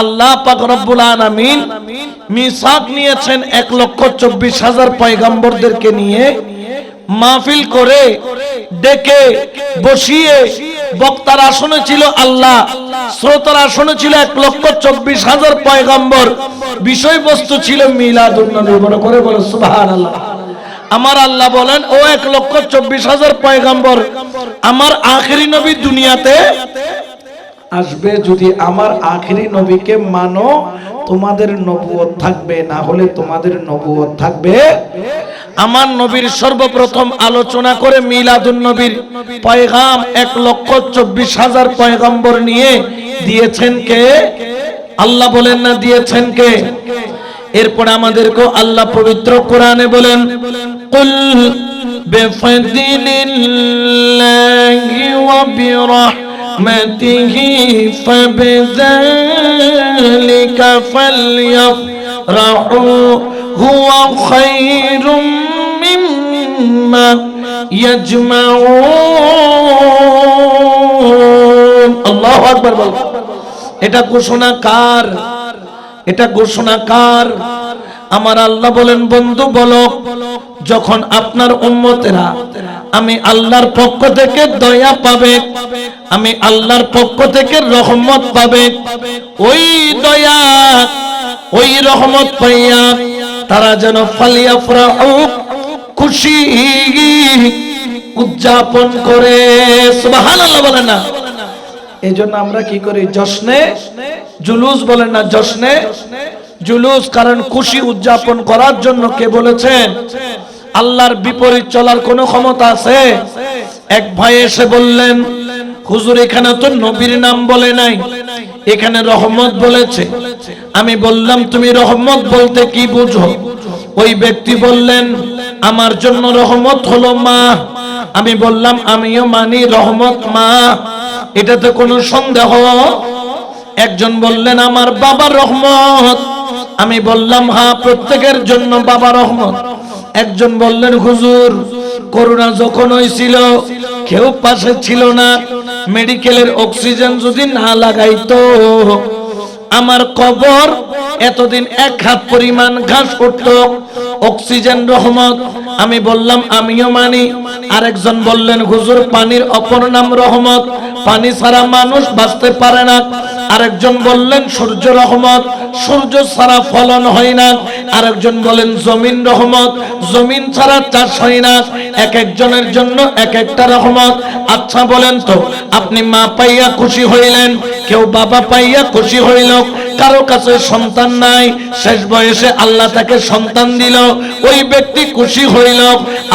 আল্লাহ পাক রব্বুল আলামিন মিসাক নিয়েছেন 1,24,000 পয়গম্বরদেরকে নিয়ে মাহফিল করে ডেকে বসিয়ে। বক্তার আসনে ছিল আল্লাহ, শ্রোতার আসনে ছিল 1,24,000 পয়গম্বর। বিষয়বস্তু ছিল মিলাদুন নবী। বড় করে বলো সুবহানাল্লাহ। আমার আল্লাহ বলেন, ও 1,24,000 পয়গম্বর, আমার আখেরি নবী দুনিয়াতে আসবে। যদি আমার আখেরি নবীকে মানো তোমাদের নবুয়ত থাকবে, না হলে তোমাদের নবুয়ত থাকবে। আমার নবীর সর্বপ্রথম আলোচনা করে মিলাদুন নবীর পয়গাম 1,24,000 পয়গম্বর নিয়ে দিয়েছেন কে? আল্লাহ বলেন না দিয়েছেন কে? এরপর আমাদেরকে আল্লাহ পবিত্র কোরআনে বলেন, কুল বিফাদিলিল্লাহি ওয়া বিরহমাতিহি ফাবিযালিকা ফালইফরাহু হুয়া খায়রুম মিম্মা ইয়াজমাউন। আল্লাহু আকবার বল। এটা ঘোষণা কার? এটা ঘোষণা কার? আমার আল্লাহ বলেন, বন্ধু বলো, যখন আপনার উম্মতেরা আমি আল্লাহর পক্ষ থেকে দয়া পাবে, আমি আল্লাহর পক্ষ থেকে রহমত পাবে, ওই দয়া ওই রহমত পাইয়া তারা যেন ফালিয়াফরাহু খুশি উদযাপন করে। সুবহানাল্লাহ বলেন না? এই জন্য আমরা কি করি? জশ্নে জুলুস বলেন না? জশ্নে জুলুস। কারণ খুশি উদযাপন করার জন্য কে বলেছেন? আল্লাহর বিপরীত চলার কোন ক্ষমতা আছে? এক ভাই এসে বললেন, হুজুর এখানে তো নবীর নাম বলে নাই, এখানে রহমত বলেছে। আমি বললাম, তুমি রহমত বলতে কি বুঝো? ওই ব্যক্তি বললেন, আমার জন্য রহমত হলো মা। আমি বললাম, আমিও মানি রহমত মা, এটাতে কোনো সন্দেহ? একজন বললেন, আমার বাবা রহমত। আমি বললাম, হ্যাঁ, প্রত্যেকের জন্য বাবা রহমত। একজন বললেন, হুজুর করোনা যখন হয়েছিল কেউ পাশে ছিল না, মেডিকেলের অক্সিজেন যদি না লাগাইতো আমার কবর এতদিন 1 হাত পরিমাণ ঘাস উঠত। অক্সিজেন রহমত। আমি বললাম, আমিও মানি। আরেকজন বললেন, হুজুর পানির অপর নাম রহমত, পানি ছাড়া মানুষ বাঁচতে পারে না। আরেকজন বললেন, সূর্য রহমত, সূর্য ছাড়া ফলন হয় না। আরেকজন বলেন, জমিন রহমত, জমিন ছাড়া চাষ হয় না। এক একজনের জন্য এক একটা রহমত। আচ্ছা বলেন তো, আপনি মা পাইয়া খুশি হইলেন, কেউ বাবা পাইয়া খুশি হইল, কারো কাছে সন্তান নাই, শেষ বয়সে আল্লাহ তাকে সন্তান দিল, ওই ব্যক্তি খুশি হইল।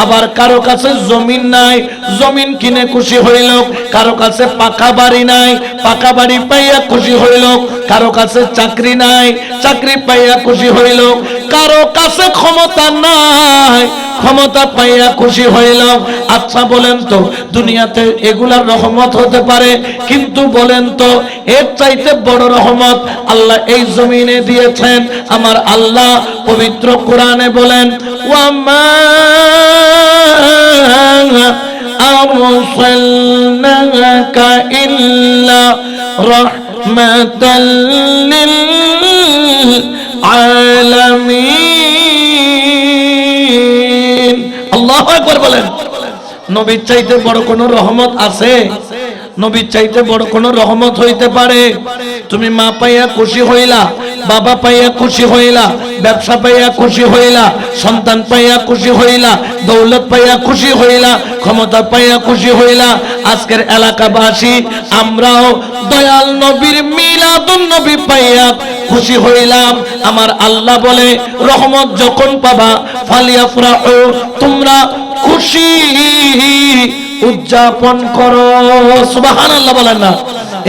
আবার কারো কাছে জমিন নাই, জমিন কিনে খুশি হইল। কারো কাছে পাকা বাড়ি নাই, পাকা বাড়ি পাইয়া খুশি হইল। কারো কাছে চাকরি নাই, চাকরি পাইয়া খুশি হইল। কারো কাছে ক্ষমতা নাই, ক্ষমতা পাইয়া খুশি হইল। আচ্ছা বলেন তো, দুনিয়াতে এগুলার রহমত হতে পারে, কিন্তু বলেন তো এর চাইতে বড় রহমত আল্লাহ এই জমিনে দিয়েছেন। আমার আল্লাহ পবিত্র কোরআনে বলেন, ওয়ামা আরসালনাকা ইল্লা রাহমাতাল লিল আলামিন। আল্লাহু আকবার বলেন। নবীর চাইতে বড় কোন রহমত আছে? নবীর চাইতে বড় কোন রহমত হইতে পারে? তুমি মা পাইয়া খুশি হইলা, বাবা পাইয়া খুশি হইলা, ব্যবসা পাইয়া খুশি হইলা, সন্তান পাইয়া খুশি হইলা, দৌলত পাইয়া খুশি হইলা, ক্ষমতা পাইয়া খুশি হইলা। আজকের এলাকাবাসী আমরাও দয়াল নবীর মিলাদুন নবী পাইয়া খুশি হইলাম। আমার আল্লাহ বলে, রহমত যখন পাবা ফালিয়াফরাহু, তোমরা খুশি উদযাপন করো। সুবহানাল্লাহ বলেন না?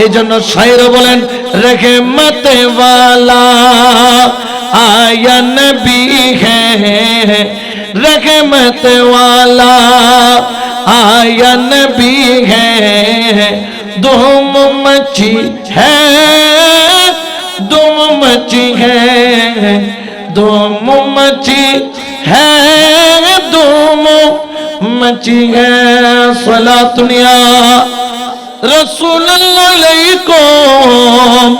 এই জন্য শায়ের বলেন, रहमत वाला आया नबी है, रहमत वाला आया नबी है, धूम मची है, धूम मची है, धूम मची है, धूम मची है। सलातुनिया रसूलुल्लाह अलैकुम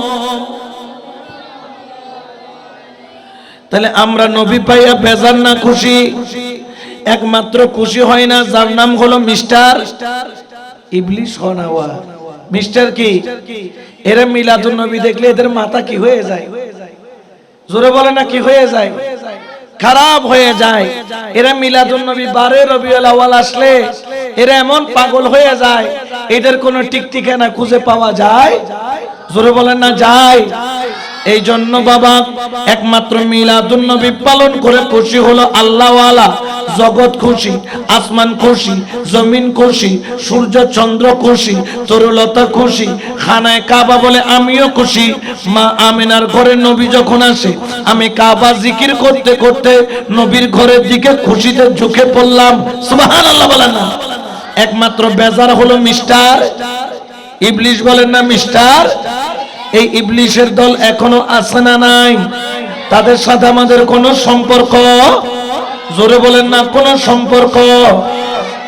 তাহলে আমরা নবী পাইয়া বেজার না খুশি? একমাত্র খুশি হয় না যার নাম হলো মিস্টার ইবলিস হনাওয়া। মিস্টার কি? এরা মিলাদুন নবী দেখলে এদের মাথা কি হয়ে যায়? জোরে বলে না, কি হয়ে যায়? খারাপ হয়ে যায়। এরা মিলাদুন নবী 12 রবিউল আউয়াল আসলে এরা এমন পাগল হয়ে যায়, এদের কোনো টিকটিকানা খুঁজে পাওয়া যায়? জোরে বলেন না, যায়। এই জন্য বাবা একমাত্র মিলাদুন নবী পালন করে খুশি হলো আল্লাহওয়ালা। জগৎ খুশি, আসমান খুশি, জমিন খুশি, সূর্য চন্দ্র খুশি, তরুলতা খুশি, খানায় কাবা বলে আমিও খুশি। মা আমিনার ঘরে নবী যখন আসে, আমি কাবা জিকির করতে করতে নবীর ঘরের দিকে খুশিতে ঝুঁকে পড়লাম। সুবহানাল্লাহ বলেন না। একমাত্র বেজার হলো মিস্টার ইবলিস, বলেন না মিস্টার। এই ইবলিসের দল এখনো আছে না নাই? তাদের সাথে আমাদের কোনো সম্পর্ক? জোরে বলেন না, কোনো সম্পর্ক।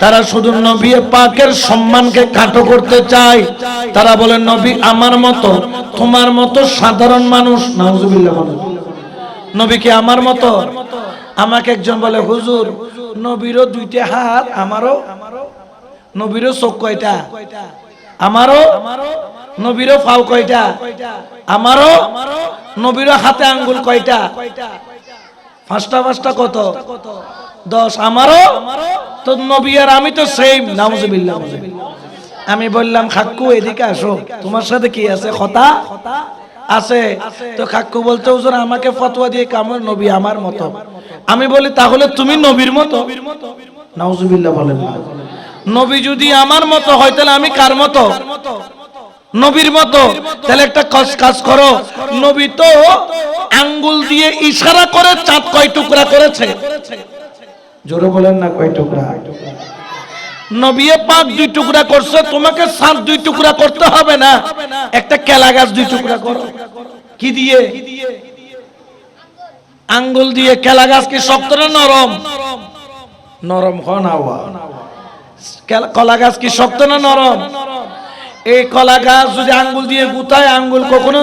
তারা শুধু নবী পাকের সম্মানকে খাটো করতে চায়। তারা বলেন নবী আমার মতো, তোমার মতো সাধারণ মানুষ। নাউজুবিল্লাহ। নবী কি আমার মতো? আমাকে একজন বলে হুজুর নবীরও 2টা হাত, আমারও। নবীরও চোখ কয়টা? আমারও। নবীরও পাও কয়টা? আমারও। নবীরও হাতে আঙ্গুল কয়টা? 5টা 5টা কত? 10। আমারও। তো নবী আর আমি তো সেম। নাউজুবিল্লাহ। আমি বললাম খাক্কু এদিকে আসো, তোমার সাথে কি আছে? কথা আছে। তো খাক্কু বলতে হুজুর আমাকে ফতোয়া দিয়ে কামর নবী আমার মতো। আমি বলি তাহলে তুমি নবীর মতো? নাউজুবিল্লাহ বলেন না। নবী যদি আমার মতো হয় তাহলে আমি কার মতো? নবীর মতো। তাহলে একটা কাজ করো, নবী তো আঙ্গুল দিয়ে ইশারা করে চাঁদ কয় টুকরা করেছে? জোরে বলেন না, কয় টুকরা? নবী পাক 2 টুকরা করছে, তোমাকে চাঁদ 2 টুকরা করতে হবে না। একটা কেলা গাছ 2 টুকরা করো। কি দিয়ে? আঙ্গুল দিয়ে। কেলা গাছ কি শক্ত না নরম? নরম। হনাওয়া। কলা গাছ কি শক্ত না নরম? এই কলা গাছ যদি আঙ্গুল দিয়ে গুতায়, আঙ্গুল কখনো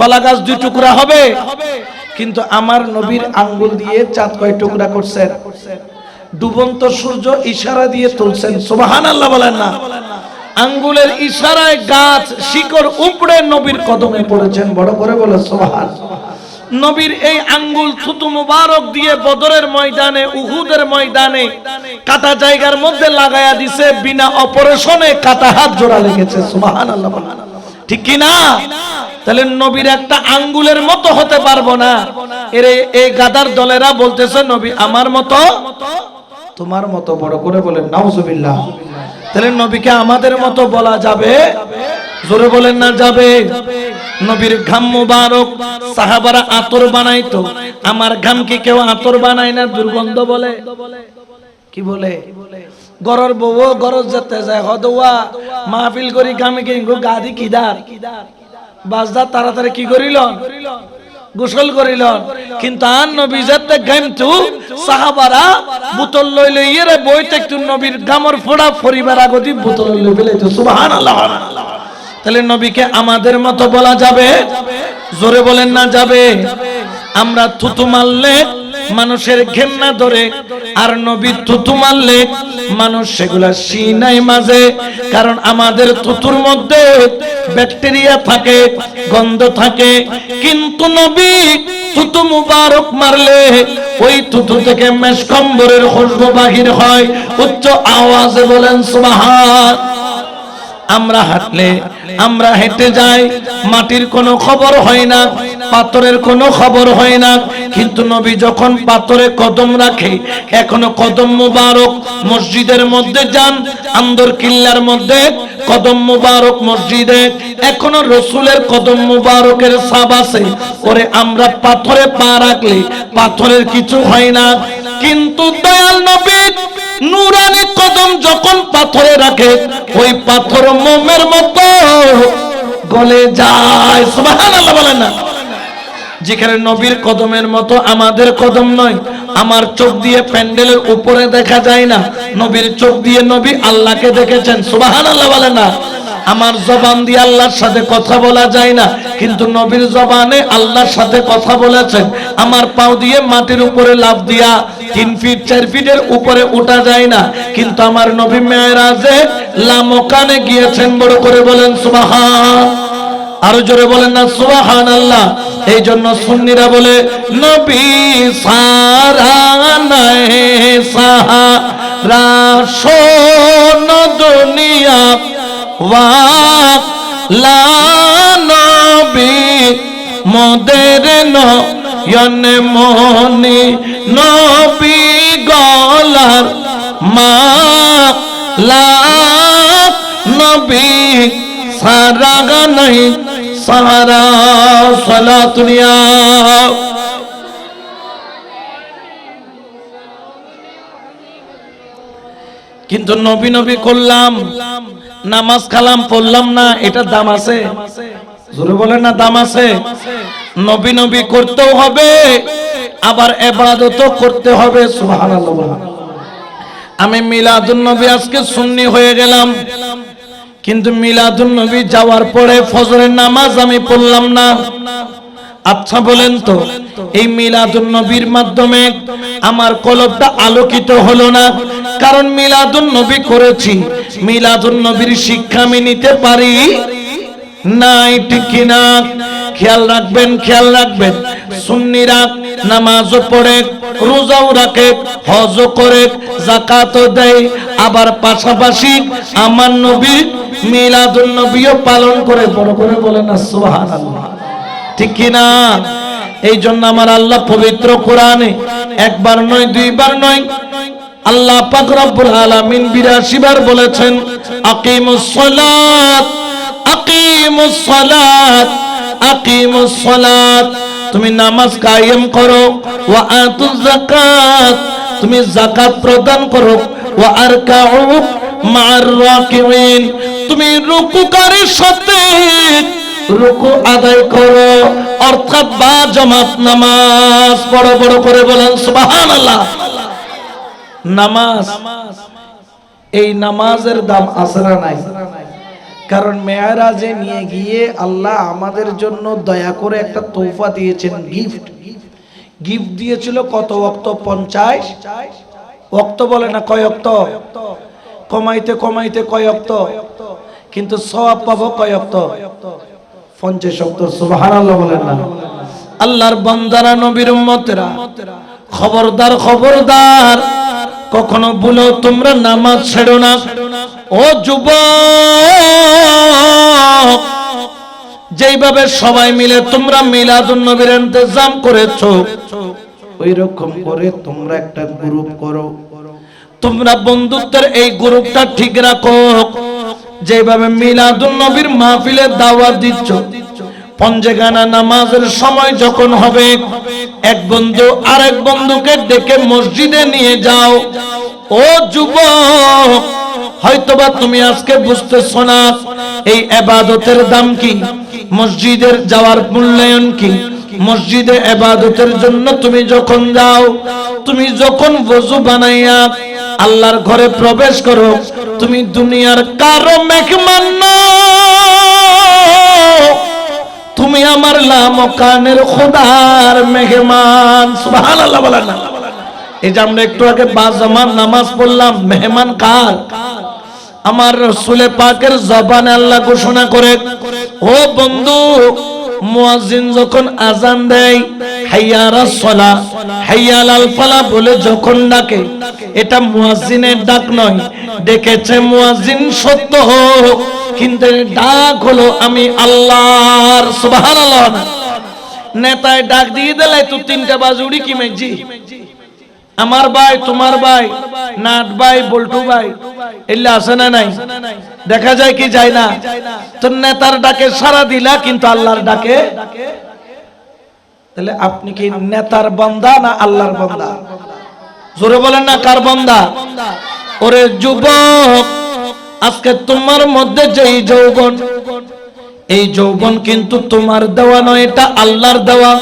কলা গাছ 2 টুকরা হবে? কিন্তু আমার নবীর আঙ্গুল দিয়ে চাঁদ কয় টুকরা করছেন? ডুবন্ত সূর্য ইশারা দিয়ে তুলছেন। সুবহানাল্লাহ বলেন না। আঙ্গুলের ইশারায় গাছ শিকড় উপড়ে নবীর কদমে পড়েছেন। বড় করে বলে সুবহানাল্লাহ। নবীর এই আঙ্গুল থুতু মুবারক দিয়ে বদরের ময়দানে, উহুদের ময়দানে কাটা জায়গার মধ্যে লাগায়া দিছে, বিনা অপারেশনে কাটা হাত জোড়া লেগেছে। সুবহানাল্লাহ। ঠিক কি না? তাহলে নবীর একটা আঙ্গুলের মতো হতে পারবো না। এই গাদার দলেরা বলতেছে নবী আমার মতো, তোমার মতো। বড় করে বলেন নাউজুবিল্লাহ। তাহলে নবীকে আমাদের মতো বলা যাবে? জোরে বলেন না, যাবে। নবীর ঘাম মুবারক সাহাবারা আতর বানাইতো। আমার ঘাম কি কেউ আতর বানায় না? দুর্গন্ধ বলে। কি বলে? গরর বউ গরজ যেতে যায় হদওয়া মাহফিল করি ঘামে কিনগো গাদি কিদার বাজদা তাড়াতাড়ি কি করিল? গোসল করিল। কিন্তু আর নবী যেতে ঘামতু সাহাবারা বোতল লই লই এরে বইতে একটু নবীর ঘামর ফোড়া পরিবার আগতি বোতল লই ফেলাইতো। সুবহানাল্লাহ। তাহলে নবীকে আমাদের মতো বলা যাবে? জোরে বলেন না, যাবে। আমরা থুতু মারলে মানুষের ঘেন্না ধরে, আর নবী থুতু মারলে মানুষ সেগুলা সিনায় মাঝে। কারণ আমাদের থুতুর মধ্যে ব্যাকটেরিয়া থাকে, গন্ধ থাকে। কিন্তু নবী থুতু মুবারক মারলে ওই থুতু থেকে মেশকম্বরের খুশবু বাহির হয়। উচ্চ আওয়াজে বলেন সুবহান। আমরা হাঁটলে, আমরা হেঁটে যাই, মাটির কোনো খবর হয় না, পাথরের কোনো খবর হয় না। কিন্তু নবী যখন পাথরে কদম রাখে, এখনো কদম মুবারক মসজিদের মধ্যে যান, আন্দর কিল্লার মধ্যে কদম মুবারক মসজিদে এখনো রসুলের কদম মুবারকের ছাপ আছে। ওরে আমরা পাথরে পা রাখলে পাথরের কিছু হয় না। কিন্তু দয়াল নবী নুরানি কদম যখন পাথরে রাখে, ওই পাথর মোমের মতো গলে যায়। সুবহানাল্লাহ বলেন না। যেখানে নবীর কদমের মতো আমাদের কদম নয়। আমার চোখ দিয়ে প্যান্ডেলের উপরে দেখা যায় না, নবীর চোখ দিয়ে নবী আল্লাহকে দেখেছেন। সুবহানাল্লাহ বলেন না। আমার জবান দিয়ে আল্লাহর সাথে কথা বলা যায় না, কিন্তু নবীর জবানে আল্লাহর সাথে কথা বলেছেন। আমার পাও দিয়ে মাটির উপরে লাফ দিয়া 3 ফিট 4 ফিটের উপরে উঠা যায় না, কিন্তু আমার নবী মেরাজে লামকানে গিয়েছেন। বড় করে বলেন সুবহান। আরো জোরে বলেন না সুবহানাল্লাহ। এই জন্য সুন্নিরা বলে নবী সারা নাই সাহারা শোন দুনিয়া ওয়ালা নবী মোদের নয়নে মনি নবী গলার মালা নবী সারা নাই সাহারা সালাতুনিয়া। কিন্তু নবী নবী করলাম, নামাজ কালাম পড়লাম না, এটা দাম আছে? জোরে বলেন না দাম আছে? নবী নবী করতেও হবে, আবার ইবাদতও করতে হবে। সুবহানাল্লাহ। আমি মিলাদুন নবী আজকে সুন্নি হয়ে গেলাম, কিন্তু মিলাদুন নবী যাওয়ার পরে ফজরের নামাজ আমি পড়লাম না। আচ্ছা বলেন তো, এই মিলাদুন নবীর মাধ্যমে আমার কলবটা আলোকিত হলো না? কারণ মিলাদুন নবী করেছি, মিলাদুন নবীর শিক্ষা আমি নিতে পারি নাই, ঠিক কিনা? খেয়াল রাখবেন, খেয়াল রাখবেন। সুন্নিরা নামাজও পড়ে, রোজাও রাখে, হজও করে, যাকাতও দেয়, আবার পাশাপাশি আমার নবী মিলাদুন নবীও পালন করে। বড় করে বলেন না সুবহানাল্লাহ, ঠিক কিনা? এই জন্য আমার আল্লাহ পবিত্র কোরআনে একবার নয় দুইবার নয়, আল্লাহ পাক রব্বুল আলামিন 82 বার বলেছেন আকিমুস সালাত আকিমুস সালাত আকিমুস সালাত। তুমি নামাজ কায়েম করো, ওয়া আতুজ যাকাত, তুমি যাকাত প্রদান করো, ওয়া আরকাউ মা'আর রাকিঈন, তুমি রুকুকারীর সাথে রুকু আদায় করো, অর্থাৎ বা জামাত নামাজ পড়ো। বড় করে বলেন সুবহানাল্লাহ। নামাজ, এই নামাজের দাম আছে না নাই? কারণ মেরাজে নিয়ে গিয়ে আল্লাহ আমাদের জন্য দয়া করে একটা তোহফা দিয়েছেন, গিফট। গিফট দিয়েছিল কত ওয়াক্ত? 50 ওয়াক্ত। বলে না কয় ওয়াক্ত? কমাইতে কমাইতে কয় ওয়াক্ত? কিন্তু সওয়াব পাবো কয় ওয়াক্ত? 50 ওয়াক্ত। সুবহানাল্লাহ বলেন না। আল্লাহর বান্দারা, নবীর উম্মতেরা, খবরদার খবরদার, কখনো ভুলো তোমরা নামাজ ছেড়ো না। ও যুবক, যেইভাবে সবাই মিলে তোমরা মিলাদুন নবীর ইন্তজাম করেছো, ওই রকম করে তোমরা একটা গ্রুপ করো। তোমরা বন্ধুত্বের এই গ্রুপটা ঠিক রাখো। যেভাবে মিলাদুন নবীর মাহফিলে দাওয়াত দিচ্ছ, পঞ্জেগানা নামাজের সময় যখন হবে, এক বন্ধু আরেক বন্ধুকে ডেকে মসজিদে নিয়ে যাও। ও যুবক, হয়তোবা তুমি আজকে বুঝতেছো না এই ইবাদতের দাম কি, মসজিদের যাওয়ার মূল্যায়ন কি। মসজিদে ইবাদতের জন্য তুমি যখন যাও, তুমি যখন ওযু বানাইয়া আল্লাহর ঘরে প্রবেশ করো, তুমি দুনিয়ার কারো মেহমান নও, তুমি আমার লামকানের খোদার মেহমান। সুবহানাল্লাহ বলেন না। এই যে আমরা একটু আগে বাজামান নামাজ পড়লাম, মেহমান কার? আমার রাসূল পাকের জবানে আল্লাহ ঘোষণা করে, ও বন্ধু, মুয়াজ্জিন যখন আযান দেয়, হাইয়া আলাস সালাহ হাইয়া আলাল ফালাহ বলে যখন ডাকে, এটা মুয়াজ্জিনের ডাক নয়। ডেকেছে মুয়াজ্জিন সত্য, কিন্তু ডাক হলো আমি আল্লাহর। সুবহানাল্লাহ। নেতায় ডাক দিয়ে দিলে তো 3টা বাজুড়ি কি মেজি, আমার ভাই, তোমার ভাই, নাট ভাই, বল্টু ভাই, এগুলা আছে না নাই? দেখা যায় কি যায় না? তো নেতার ডাকে সারা দিলা, কিন্তু আল্লাহর ডাকে, তাহলে আপনি কি নেতার বান্দা না আল্লাহর বান্দা? জোরে বলেন না কার বান্দা? ওরে যুবক, আজকে তোমার মধ্যে যেই যৌবন, এই যৌবন কিন্তু তোমার দেওয়া নয়, এটা আল্লাহর দেওয়া।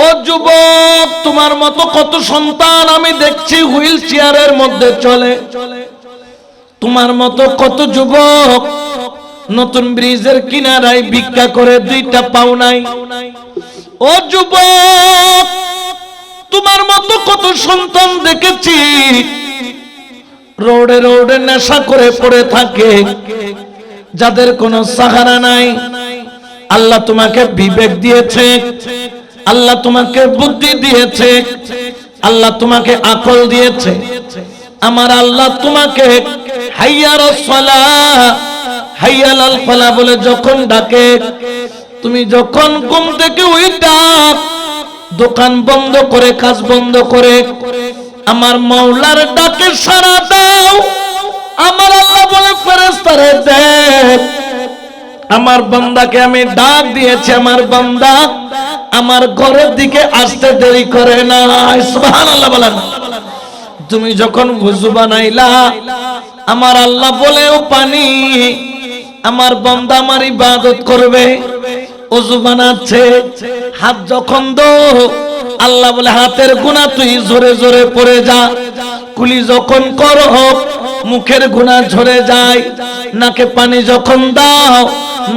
ও যুবক, তোমার মতো কত সন্তান আমি দেখছি হুইল চেয়ারের মধ্যে চলে। তোমার মতো কত যুবক নতুন ব্রিজের কিনারায় ভিক্ষা করে দুইটা পাও নাই। ও যুবক, তোমার মতো কত সন্তান দেখেছি রোডে রোডে নেশা করে পড়ে থাকে, যাদের কোনো সাহারা নাই। আল্লাহ তোমাকে বিবেক দিয়েছে, আল্লাহ তোমাকে বুদ্ধি দিয়েছে, আল্লাহ তোমাকে আকল দিয়েছে। আমার আল্লাহ তোমাকে হাইয়ালাস সালাহ হাইয়ালাল ফালাহ বলে যখন ডাকে, তুমি যখন ঘুম থেকে উঠা দোকান বন্ধ করে কাজ বন্ধ করে আমার মাওলার ডাকে সাড়া দাও। আমার আল্লাহ বলে ফেরেশতারে দেখ, আমার বান্দাকে আমি ডাক দিয়েছি, আমার বান্দা আমার ঘরের দিকে আসতে দেরি করে না। সুবহানাল্লাহ বলেন। তুমি যখন ওযু বানাইলা আমার আল্লাহ বলেও পানি, আমার বান্দা আমার ইবাদত করবে। ওযু বানাচ্ছে, হাত যখন দো আল্লাহ বলে হাতের গুনাহ তুই জোরে জোরে পড়ে যা। কুলি যখন করো মুখের গুনাহ ঝরে যায়। নাকে পানি যখন দাও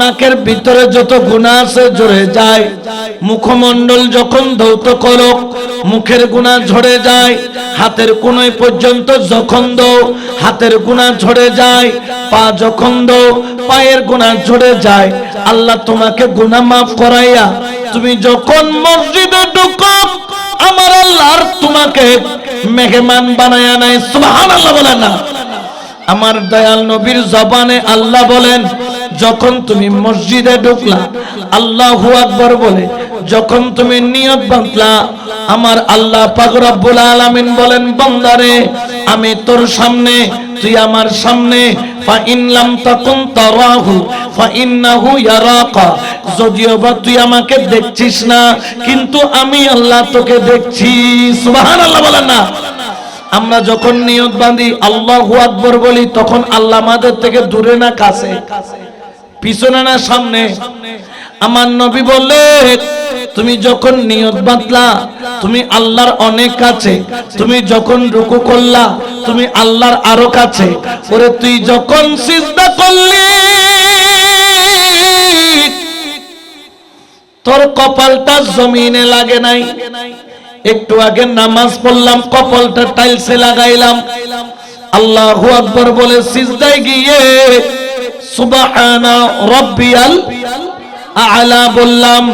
নাকের ভিতরে যত গুনাহ আছে ঝরে যায়। মুখমণ্ডল যখন ধৌত করো মুখের গুনাহ ঝরে যায়। হাতের কোণয় পর্যন্ত যখন দাও হাতের গুনাহ ঝরে যায়। পা যখন দাও পায়ের গুনাহ ঝরে যায়। আল্লাহ তোমাকে গুনাহ মাফ করাইয়া তুমি যখন মসজিদে ঢুকো আমার আল্লাহ তোমাকে মেহমান বানায়া নাই। সুবহানাল্লাহ বলেন না। আমার দয়াল নবীর জবানে আল্লাহ বলেন, যখন তুমি মসজিদে ঢুকলা আল্লাহু আকবার বলে যখন তুমি নিয়ত বাঁধলা, আমার আল্লাহ পাক রব্বুল আলামিন বলেন, বান্দারে আমি তোর সামনে, তুই আমার সামনে। ফা ইন লাম তাকুন তারাহু ফা ইন্নাহু ইয়ারাকা, যদিও বা তুই আমাকে দেখছিস না কিন্তু আমি আল্লাহ তোকে দেখছি। সুবহানাল্লাহ বলেন না। আমরা যখন নিয়ত বাঁধি আল্লাহু আকবার বলি তখন আল্লাহ আমাদের থেকে দূরে না কাছে, পিছনে না সামনে? আমার নবী বললে তুমি যখন নিয়ত বাঁধলা তুমি আল্লাহর অনেক কাছে, তুমি যখন রুকু করলা তুমি আল্লাহর আরো কাছে। ওরে তুই যখন সিজদা করলি তোর কপালটা জমিনে লাগে নাই। একটু আগে নামাজ পড়লাম কপালটা টাইলসে লাগাইলাম। আল্লাহু আকবার বলে সিজদায় গিয়ে সুবহানা রাব্বিয়াল আ'লা বললাম।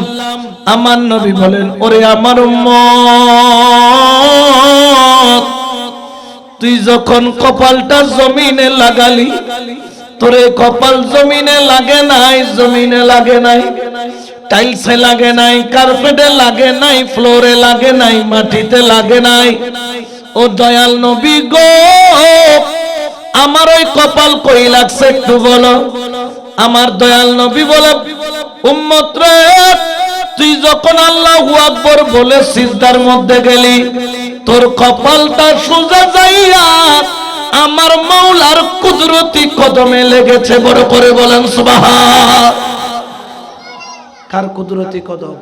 আমার নবী বলেন, ওরে আমার উম্মত তুই যখন কপালটা জমিনে লাগালি তোরে কপাল জমিনে লাগে নাই, জমিনে লাগে নাই, টাইলসে লাগে নাই, কার্পেটে লাগে নাই, ফ্লোরে লাগে নাই, মাটিতে লাগে নাই। ও দয়াল নবী গো, আমার ওই কপাল কই লাগছে একটু বলো। আমার দয়াল নবী বলে, উম্মত রে তুই যখন আল্লাহু আকবার বলে সিজদার মধ্যে গেলি তোর কপালটা সোজা যাইয়া আমার মাওলার কুদরতি কদমে লেগেছে। বড় করে বলেন সুবহান। কার কুদরতি কদম?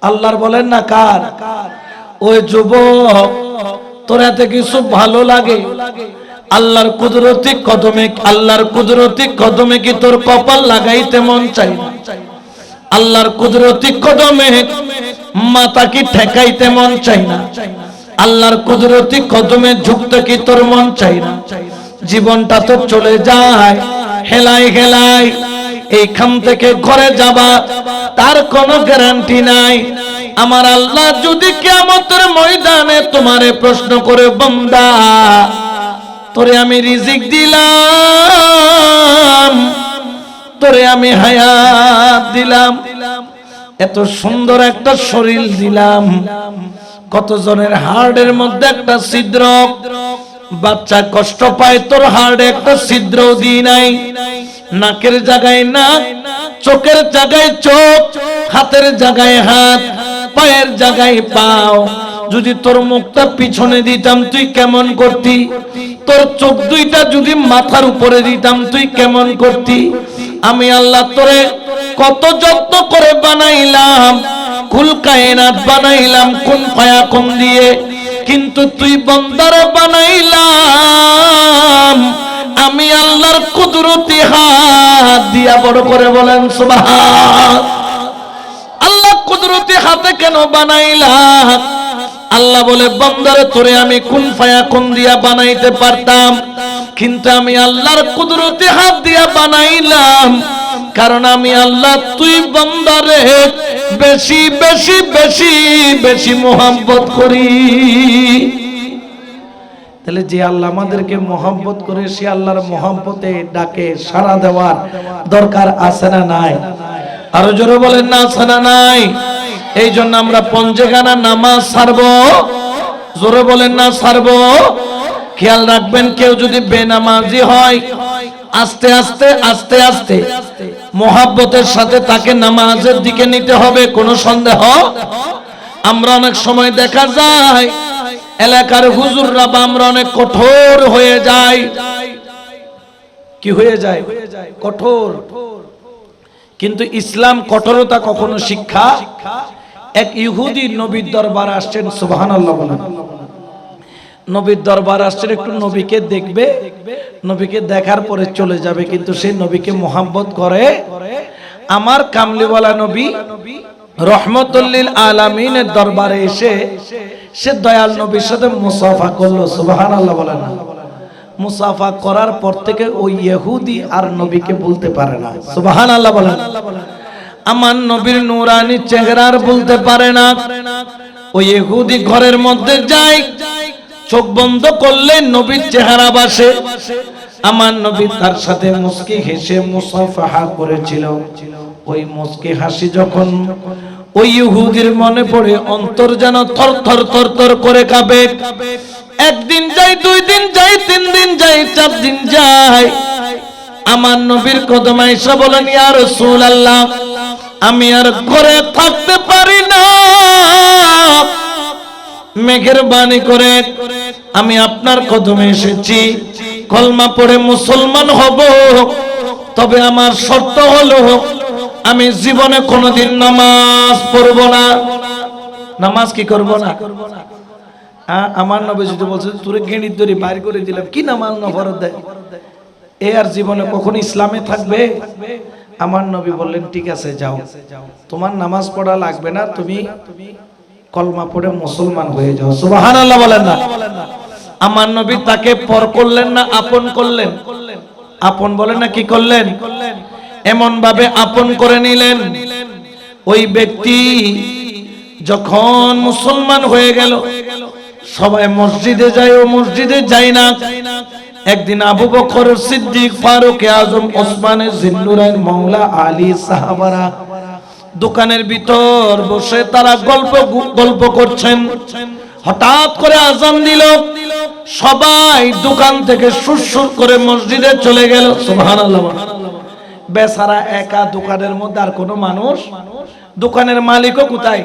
আল্লাহর বলেন না কার? ওই যুবক তোর এতে কিছু ভালো লাগে আল্লাহর কুদরতি কদমে? আল্লাহর কুদরতি কদমে কি তোর কপাল লাগাইতে মন চাই না? আল্লাহর কুদরতি কদমে মাথা কি ঠেকাইতে মন চাই না? আল্লাহর কুদরতি কদমে ঝুঁকতে কি তোর মন চাই না? জীবনটা তো চলে যায় হেলাই হেলাই। এইখান থেকে ঘরে যাবা তার কোনো গ্যারান্টি নাই। আমার আল্লাহ যদি কিয়ামতের ময়দানে তোমারে প্রশ্ন করে, বান্দা তোরে আমি রিজিক দিলাম, তোরে আমি হায়াত দিলাম, এত সুন্দর একটা শরীর দিলাম, কতজনের হার্টের মধ্যে একটা ছিদ্র, বাচ্চা কষ্ট পায় তোর হার্টে একটা ছিদ্রও দিই নাই। নাকের জায়গায় নাক, চোখের জায়গায় চোখ, হাতের জায়গায় হাত, পায়ের জায়গায় পাও। যদি তোর মুখটা পিছনে দিতাম তুই কেমন করতি? তোর চোখ দুইটা যদি মাথার উপরে দিতাম তুই কেমন করতি? আমি আল্লাহ তোরে কত যত্ন করে বানাইলাম, কুল কায়নাত বানাইলাম কুন ফায়াকুন দিয়ে, কিন্তু তুই বান্দারে বানাইলাম আমি আল্লাহর কুদরতি হাত দিয়া। বড় করে বলেন সুবহান। আল্লাহ কুদরতি হাতে কেন বানাইলাম? আল্লাহ বলে বান্দারে তোরে আমি কুন ফায়াকুন দিয়া বানাইতে পারতাম, কিন্তু আমি আল্লাহর কুদরতি হাত দিয়া বানাইলাম, কারণ আমি আল্লাহ তুই বান্দারে বেশি বেশি বেশি বেশি মোহাব্বত করি। তাহলে যে আল্লাহ আমাদেরকে মোহাব্বত করে সে আল্লাহর মোহাব্বতে ডাকে সাড়া দেওয়ার দরকার আছে না নাই? আরো জোরে বলেন না আছে না নাই? এই জন্য আমরা পঞ্জেগানা নামাজ ছাড়বো, জোরে বলেন না ছাড়বো। খেয়াল রাখবেন, কেউ যদি বেনামাজি হয় আস্তে আস্তে আস্তে আস্তে মোহাব্বতের সাথে তাকে নামাজের দিকে নিতে হবে, কোনো সন্দেহ। আমরা অনেক সময় দেখা যায় এলাকার হুজুররা বা আমরা অনেক কঠোর হয়ে যাই। কি হয়ে যায়? কঠোর। কিন্তু ইসলাম কঠোরতা কখনো শিক্ষা। এক ইহুদি নবীর দরবার আসছেন, সুবহানাল্লাহ বলেন। নবীর দরবার আসছেন, একটু নবীকে দেখবে, নবীকে দেখার পরে চলে যাবে, কিন্তু সেই নবীকে মোহাব্বত করে। আমার কামলিওয়ালা নবী রহমতুল লিল আলামিনের দরবারে এসে সে দয়াল নবীর সাথে মুসাফা করলো, সুবহানাল্লাহ বলেন। মুসাফা করার পর থেকে ওই ইহুদি আর নবীকে বলতে পারে না, সুবহানাল্লাহ বলেন। আমার নবীর নূরানি চেহারার বলতে পারে না। ওই ইহুদি ঘরের মধ্যে যায়, চোখ বন্ধ করলে নবীর চেহারা বাসে। আমার নবী তার সাথে মুস্কি হেসে মুসাফাহা করেছিল। ওই মুস্কি হাসি যখন ওই ইহুদির মনে পড়ে, অন্তর যেন থর থর থর থর করে কাঁপে। একদিন যাই, দুই দিন যাই, তিন দিন যাই, চার দিন যাই, আমার নবীর কদমে এসে বলেন, ইয়া রাসূলুল্লাহ আমি আর ঘরে থাকতে পারি না, মেহেরবানি করে আমি আপনার কদমে এসেছি, কলমা পড়ে মুসলমান হব, তবে আমার শর্ত হলো আমি জীবনে কোনোদিন নামাজ পড়ব না। নামাজ কি করব না? আমার নবী যদি বলছে তোরে গেণিত ধরে বাইর করে দিলাম, কি নামাজ না ফরজ দেয়, এ আর জীবনে কখনো ইসলামে থাকবে? আমার নবী বললেন ঠিক আছে যাও, তোমার নামাজ পড়া লাগবে না, তুমি কলমা পড়ে মুসলমান হয়ে যাও, সুবহানাল্লাহ বলেন না। আমার নবী তাকে পর করলেন না আপন করলেন? আপন বলেন না কি করলেন? এমন ভাবে আপন করে নিলেন। ওই ব্যক্তি যখন মুসলমান হয়ে গেল, সবাই মসজিদে যায়, ও মসজিদে যায় না। একদিন আবু বকর সিদ্দিক, ফারুক আজম, ওসমান জিন্নুরাইন, মাওলা আলী, সাহাবারা দোকানের ভিতর বসে তারা গল্প করছেন। হঠাৎ করে আযান দিল, সবাই দোকান থেকে সুরসুর করে মসজিদে চলে গেল, সুবহানাল্লাহ। বেচারা একা দোকানের মধ্যে, আর কোনো মানুষ, দোকানের মালিকও কোথায়?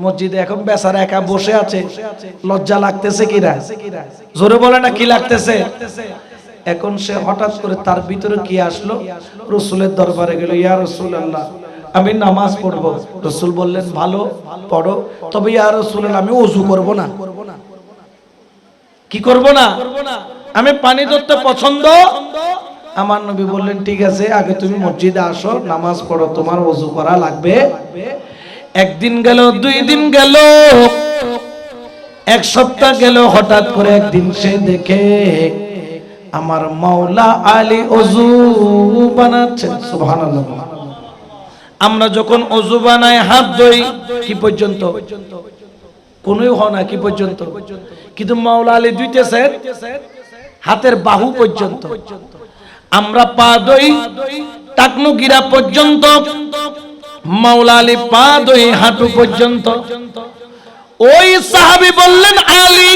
মসজিদে। এখন বেচারা একা বসে আছে, লজ্জা লাগতেছে কিনা? জোরে বলে না কি লাগতেছে? এখন সে হঠাৎ করে তার ভিতরে কি আসলো? রাসূলের দরবারে গেল, ইয়া রাসূলুল্লাহ আমি নামাজ পড়বো। রাসূল বললেন ভালো, পড়ো, তবে ইয়া রাসূলুল্লাহ আমি ওযু করব না। কি করব না? আমি পানি ধরতে পছন্দ। আমার নবী বললেন ঠিক আছে, আগে তুমি মসজিদে আসো, নামাজ পড়ো, তোমার ওযু করা লাগবে। একদিন গেল, দুই দিন গেল, এক সপ্তাহ গেল। হঠাৎ করে একদিন সে দেখে আমার মাওলা আলী ওযু বানাচ্ছেন, সুবহানাল্লাহ। আমরা যখন ওযু বানাই হাত ধুই কি পর্যন্ত? কোনই হয় না কি পর্যন্ত? কিন্তু মাওলা আলী ধুইতেছেন হাতের বাহু পর্যন্ত। আমরা পা ধুই টাকনু গিরা পর্যন্ত, মাওলা আলী পা ধুই হাঁটু পর্যন্ত। ওই সাহাবী বললেন, আলী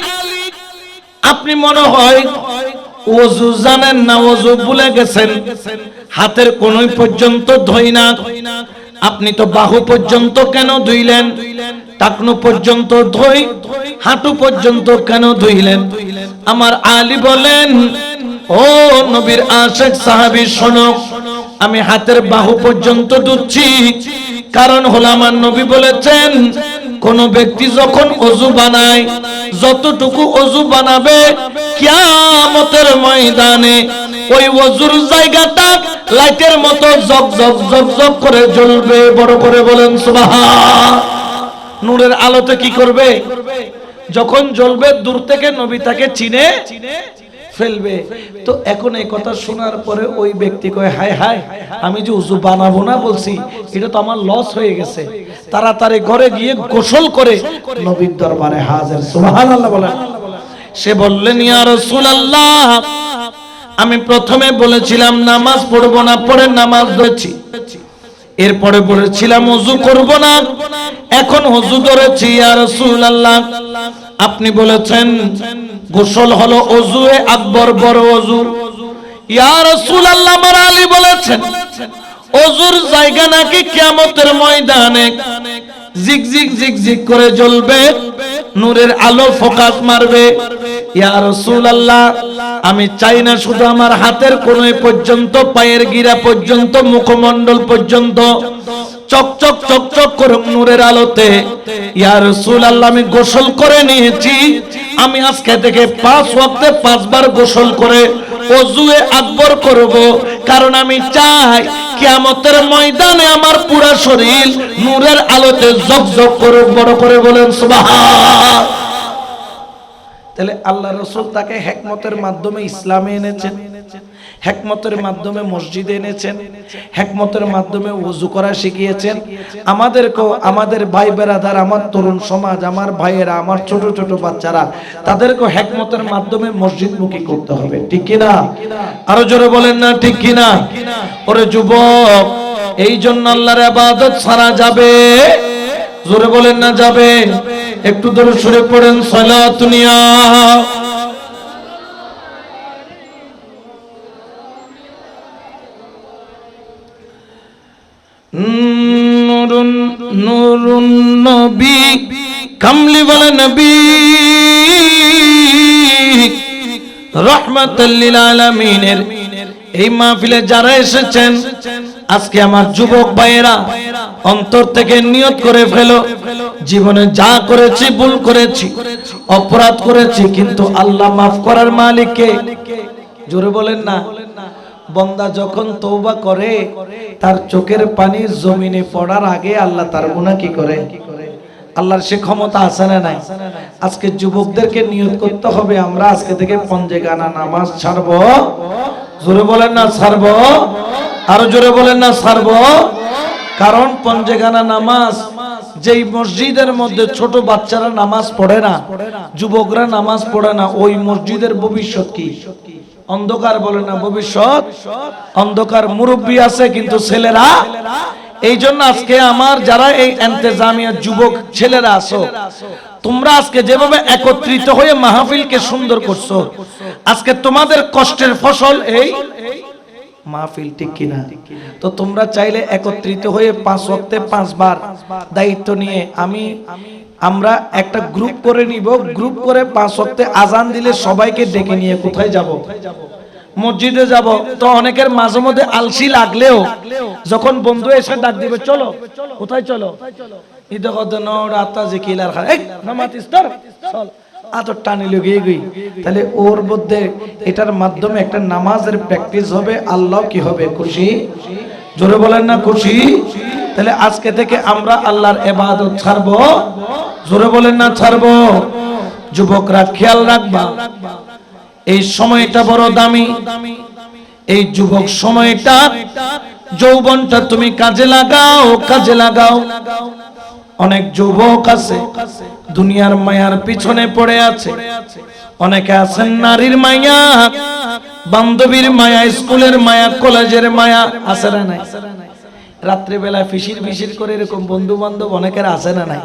আপনি মনে হয় ওযু জানেন না, ওযু ভুলে গেছেন, হাতের কোনই পর্যন্ত ধুই না, আপনি তো বাহু পর্যন্ত কেন ধুইলেন? টাকনু পর্যন্ত ধুই, হাঁটু পর্যন্ত কেন ধুইলেন? আমার আলী বলেন, ও নবীর আশিক সাহাবী শোনো, আমি হাতের বাহু পর্যন্ত ধুচ্ছি, কারণ হলো আমার নবী বলেছেন কোন ব্যক্তি যখন ওযু বানায়, যতটুকু ওযু বানাবে কিয়ামতের ময়দানে ওই ওযুর জায়গাটা লাইটের মতো জগ জগ জগ জগ করে জ্বলবে। বড় করে বলেন সুবহান। নূরের আলোতে কি করবে? যখন জ্বলবে দূর থেকে নবী তাকে চিনে ফেলবে। তো এখন এই কথা শোনার পরে ওই ব্যক্তি কয়, হায় হায়, আমি যে ওযু বানাবো না বলছি, এটা তো আমার লস হয়ে গেছে। তাড়াতাড়ি ঘরে গিয়ে গোসল করে নবীর দরবারে হাজির। সুবহানাল্লাহ বলেন। সে বললেন, ইয়া রাসূলুল্লাহ, আমি প্রথমে বলেছিলাম নামাজ পড়বো না, পরে নামাজ ধরেছি। এরপরে বলেছিলাম ওযু করব না, এখন ওযু ধরেছি। ইয়া রাসূলুল্লাহ, আপনি বলেছেন গোসল হলো ওযুয়ে আকবর, বড় ওযু। ইয়া রাসূলুল্লাহ, আমার আলী বলেছেন ওযুর জায়গা নাকি কিয়ামতের ময়দানে জিগ জিগ জিগ জিগ করে জ্বলবে, নূরের আলো ফোকাস মারবে। ইয়া রাসূলুল্লাহ, আমি চাই না শুধু আমার হাতের কোণে পর্যন্ত, পায়ের গিরা পর্যন্ত, মুখমণ্ডল পর্যন্ত চকচক চকচক করে নূরের আলোতে। ইয়া রাসূলুল্লাহ, আমি গোসল করে নিয়েছি, আমি আজকে থেকে 5 ওয়াক্তে 5 বার গোসল করে ওযুয়ে আকবর করব, কারণ আমি চাই কিয়ামতের ময়দানে আমার পুরো শরীর নূরের আলোতে ঝকঝক করুক। বড় করে বলেন সুবহান। তাহলে আল্লাহ রাসূল তাকে হিকমতের মাধ্যমে ইসলামে এনেছেন, হিকমতের মাধ্যমে মসজিদে এনেছেন, হিকমতের মাধ্যমে ওযু করা শিখিয়েছেন। আমাদেরকেও, আমাদের ভাই বেরাদার, আমার তরুণ সমাজ, আমার ভাইয়েরা, আমার ছোট ছোট বাচ্চারা, তাদেরকেও হিকমতের মাধ্যমে মসজিদমুখী করতে হবে। ঠিক কি না? আরো জোরে বলেন না ঠিক কি না? ওরে যুবক, এই জন্য আল্লাহর ইবাদত ছাড়া যাবে? জোরে বলেন না যাবে? একটু দরুদ শরীফ পড়েন, সালাতুন ইয়া নুরুন নুরুন নবী কামলি ওয়ালা নবী রাহমাতাল লিল আলামিনের এই মাহফিলে যারা এসেছেন, আজকে আমার যুবক ভাইয়েরা অন্তর থেকে নিয়ত করে ফেলো, জীবনে যা করেছি, ভুল করেছি, অপরাধ করেছি, কিন্তু আল্লাহ মাফ করার মালিক কে? জোরে বলেন না। বান্দা যখন তওবা করে, তার চোখের পানি জমিনে পড়ার আগে আল্লাহ তার গুনাহ কি করে? আল্লাহর সে ক্ষমতা আছে না নাই? আজকে যুবকদেরকে নিয়ত করতে হবে, আমরা আজকে থেকে পঞ্জেগানা নামাজ ছাড়বো। জোরে বলেন না ছাড়বো? আরো জোরে বলেন না ছাড়বো? কারণ পঞ্জেগানা নামাজ, যেই মসজিদের মধ্যে ছোট বাচ্চারা নামাজ পড়ে না, যুবকরা নামাজ পড়ে না, ওই মসজিদের ভবিষ্যৎ কি? অন্ধকার। বলে না ভবিষ্যৎ অন্ধকার। মুরব্বী আছে কিন্তু ছেলেরা। এই জন্য আজকে আমার যারা এই ইন্তেজামিয়া যুবক ছেলেরা আছো, তোমরা আজকে যেভাবে একত্রিত হয়ে মাহফিলকে সুন্দর করছো, আজকে তোমাদের কষ্টের ফসল এই মাহফিল। ঠিক কিনা? তো তোমরা চাইলে একত্রিত হয়ে 5 ওয়াক্তে 5 বার দায়িত্ব নিয়ে আমরা একটা গ্রুপ করে নিব, গ্রুপ করে 5 ওয়াক্তে আজান দিলে সবাইকে ডেকে নিয়ে কোথায় যাব? মসজিদে যাব। তো অনেকের মাঝে মধ্যে আলসি লাগলেও যখন বন্ধু এসে ডাক দিবে, চলো, কোথায় চলো? আদর টানি লেগে গই, তাহলে ওর মধ্যে এটার মাধ্যমে একটা নামাজের প্র্যাকটিস হবে, আল্লাহ কি হবে? খুশি। জোরে বলেন না খুশি? তাহলে আজকে থেকে আমরা আল্লাহর ইবাদত ছাড়বো। জোরে বলেন না ছাড়বো? যুবকরা খেয়াল রাখবা, এই সময়টা বড় দামি। এই যুবক সময়টা, যৌবনটা তুমি কাজে লাগাও, কাজে লাগাও। অনেক যুবক আছে দুনিয়ার মায়ার পিছনে পড়ে আছে, অনেকে আছেন নারীর মায়া, বান্ধবীর মায়া, স্কুলের মায়া, কলেজের মায়া, আছে না নাই? রাত্রিবেলা ফিসির ফিসির করে এরকম বন্ধু বান্ধব অনেকের আছে না নাই?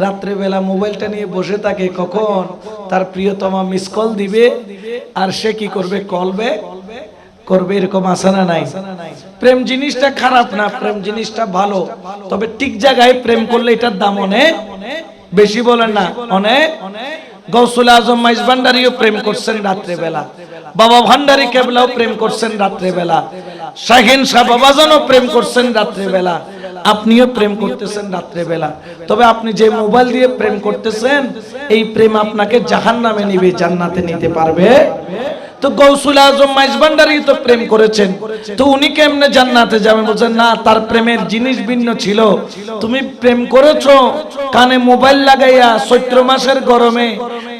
রাত্রিবেলা মোবাইলটা নিয়ে বসে থাকে, কখন তার প্রিয়তমা মিস কল দিবে আর সে কি করবে? কল ব্যাক করবে। এরকম আছে না নাই? প্রেম জিনিসটা খারাপ না, প্রেম জিনিসটা ভালো, তবে ঠিক জায়গায় প্রেম করলে এটার দাম অনেক বেশি। বলেন না অনেক? গৌসুল আজম মাইজ ভান্ডারীও প্রেম করছেন রাত্রে বেলা, বাবা ভান্ডারী কেবলাও প্রেম করছেন রাত্রে বেলা। শাহিন শাহ বাবাজানও প্রেম করছেন রাত্রে বেলা, আপনিও প্রেম করতেছেন রাত্রে বেলা। তবে আপনি যে মোবাইল দিয়ে প্রেম করতেছেন, এই প্রেম আপনাকে জাহান্নামে নিবে, জান্নাতে নিতে পারবে? তো গৌসুল আজম মাইজভান্ডারী তো প্রেম করেছেন, তো উনি কেমনে জান্নাতে যাবেন? বলছেন না, তার প্রেমের জিনিস ভিন্ন ছিল। তুমি প্রেম করেছো কানে মোবাইল লাগাইয়া, চৈত্র মাসের গরমে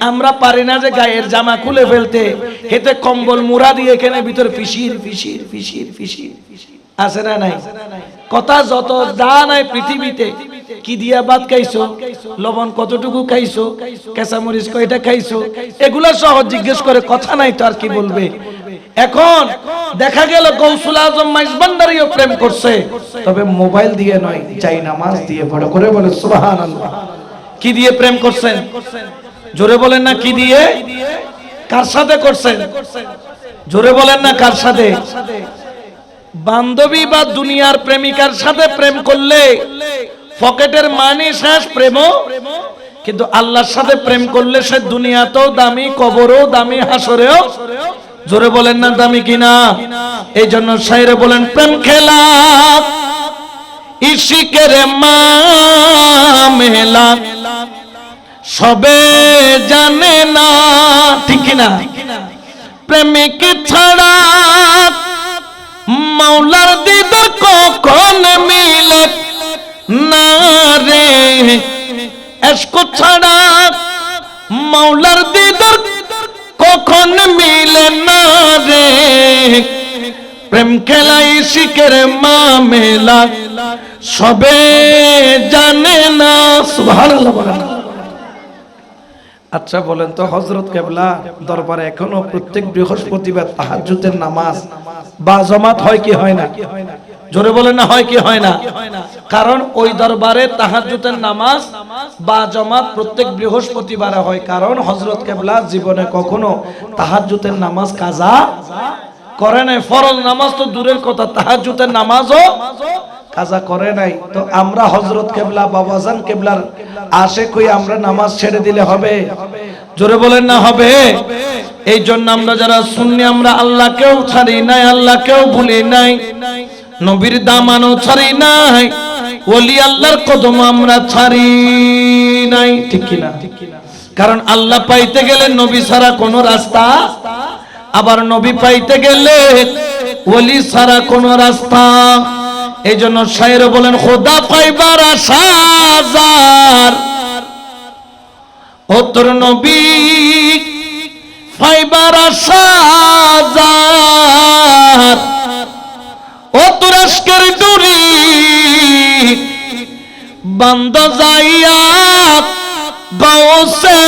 আমরা পারি না যে গায়ের জামা খুলে ফেলতে, হেতে কম্বল মুড়া দিয়ে এখানে ভিতর ফিসির ফিসির ফিসির ফিসির আছে না নাই? কথা যত যা নাই পৃথিবীতে, কি দিয়া ভাত খাইছো, লবণ কতটুকু খাইছো, কাঁচামরিচ কয়টা খাইছো, এগুলা সহ জিজ্ঞেস করে, কথা নাই তো আর কি বলবে। এখন দেখা গেল গৌসুল আজম মাইজভান্ডারীও প্রেম করছে, তবে মোবাইল দিয়ে নয়, চাই নামাজ দিয়ে। বড় করে বলে সুবহানাল্লাহ। কি দিয়ে প্রেম করছেন? জোরে বলেন না, কি দিয়ে? কার সাথে করছেন? জোরে বলেন না, কার সাথে? বান্ধবী বা দুনিয়ার প্রেমিকার সাথে প্রেম করলে পকেটের মানি শেষ প্রেম, কিন্তু আল্লাহর সাথে প্রেম করলে সে দুনিয়াতেও দামি, কবরও দামি, হাসরেও। জোরে বলেন না, দামি কিনা? এই জন্য শায়রে বলেন, প্রেম খেলা ইশিকের মামলা সবে জানে না, ঠিক কিনা? প্রেমিক ছাড়া মাওলার দিদার কখন মিলে না রে, এশক ছাড়া মাওলার দিদার কখন মিলে না রে, প্রেম খেলা ইশিকের মামলা সবে জানে না। সুবহানাল্লাহ। আচ্ছা বলেন তো, হযরত কেবলা দরবারে এখনো প্রত্যেক বৃহস্পতিবার তাহাজ্জুদের নামাজ বা জামাত হয় কি হয় না? জোরে বলেন না, হয় কি হয় না? কারণ ওই দরবারে তাহাজ্জুদের নামাজ বা জামাত প্রত্যেক বৃহস্পতিবারে হয়, কারণ হযরত কেবলা জীবনে কখনো তাহাজ্জুদের নামাজ কাজা করে নাই। ফরজ নামাজ তো দূরের কথা, তাহাজ্জুদের নামাজও কাজা করে নাই। তো আমরা হযরত কেবলা বাবাজান কেবলার আশিক হই, আমরা নামাজ ছেড়ে দিলে হবে? জোরে বলেন না, হবে? এই জন্য আমরা যারা সুন্নি, আমরা আল্লাহকেও ছাড়ি নাই, আল্লাহকেও ভুলি নাই, নবীর দামানও ছাড়ি নাই, ওলি আল্লাহর কদম আমরা ছাড়ি নাই, ঠিক কিনা? কারণ আল্লাহ পাইতে গেলে নবী ছাড়া কোনো রাস্তা, আবার নবী পাইতে গেলে ওলি ছাড়া কোনো রাস্তা। এই জন্য শায়রে বলেন, খোদা পাইবার আশা যার, ও তোর নবী পাইবার আশা যার, ও তোর আশকের ডুরি বান্দ যাইয়া গাউসে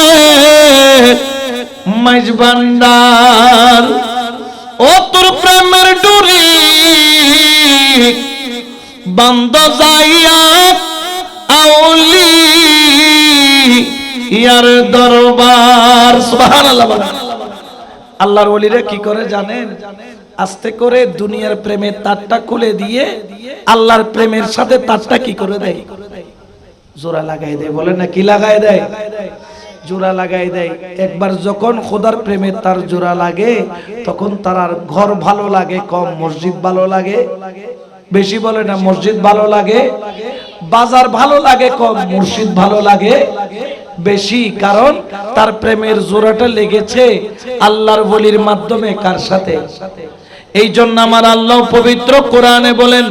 মাইজভান্ডার, ও তোর প্রেমের ডুরি বান্দ যাইয়া আউলি ইয়ার দরবার। সুবহানাল্লাহ। আল্লাহর ওলিরা কি করে জানেন? আস্তে করে দুনিয়ার প্রেমের তারটা খুলে দিয়ে আল্লাহর প্রেমের সাথে তারটা কি করে দেয়? জোড়া লাগাই দেয়। বলে না, কি লাগাই দেয়? জোড়া লাগাই দেয়। একবার যখন খোদার প্রেমে তার জোড়া লাগে, তখন তার আর ঘর ভালো লাগে কম, মসজিদ ভালো লাগে বেশি। বলে না, মসজিদ ভালো লাগে, বাজার ভালো লাগে কম, মুর্শিদ ভালো লাগে বেশি। কারণ তার প্রেমের জোড়াটা লেগেছে আল্লাহর ওলির মাধ্যমে। কার সাথে? এই জন্য আমার আল্লাহ পবিত্র কোরআনে বলেন,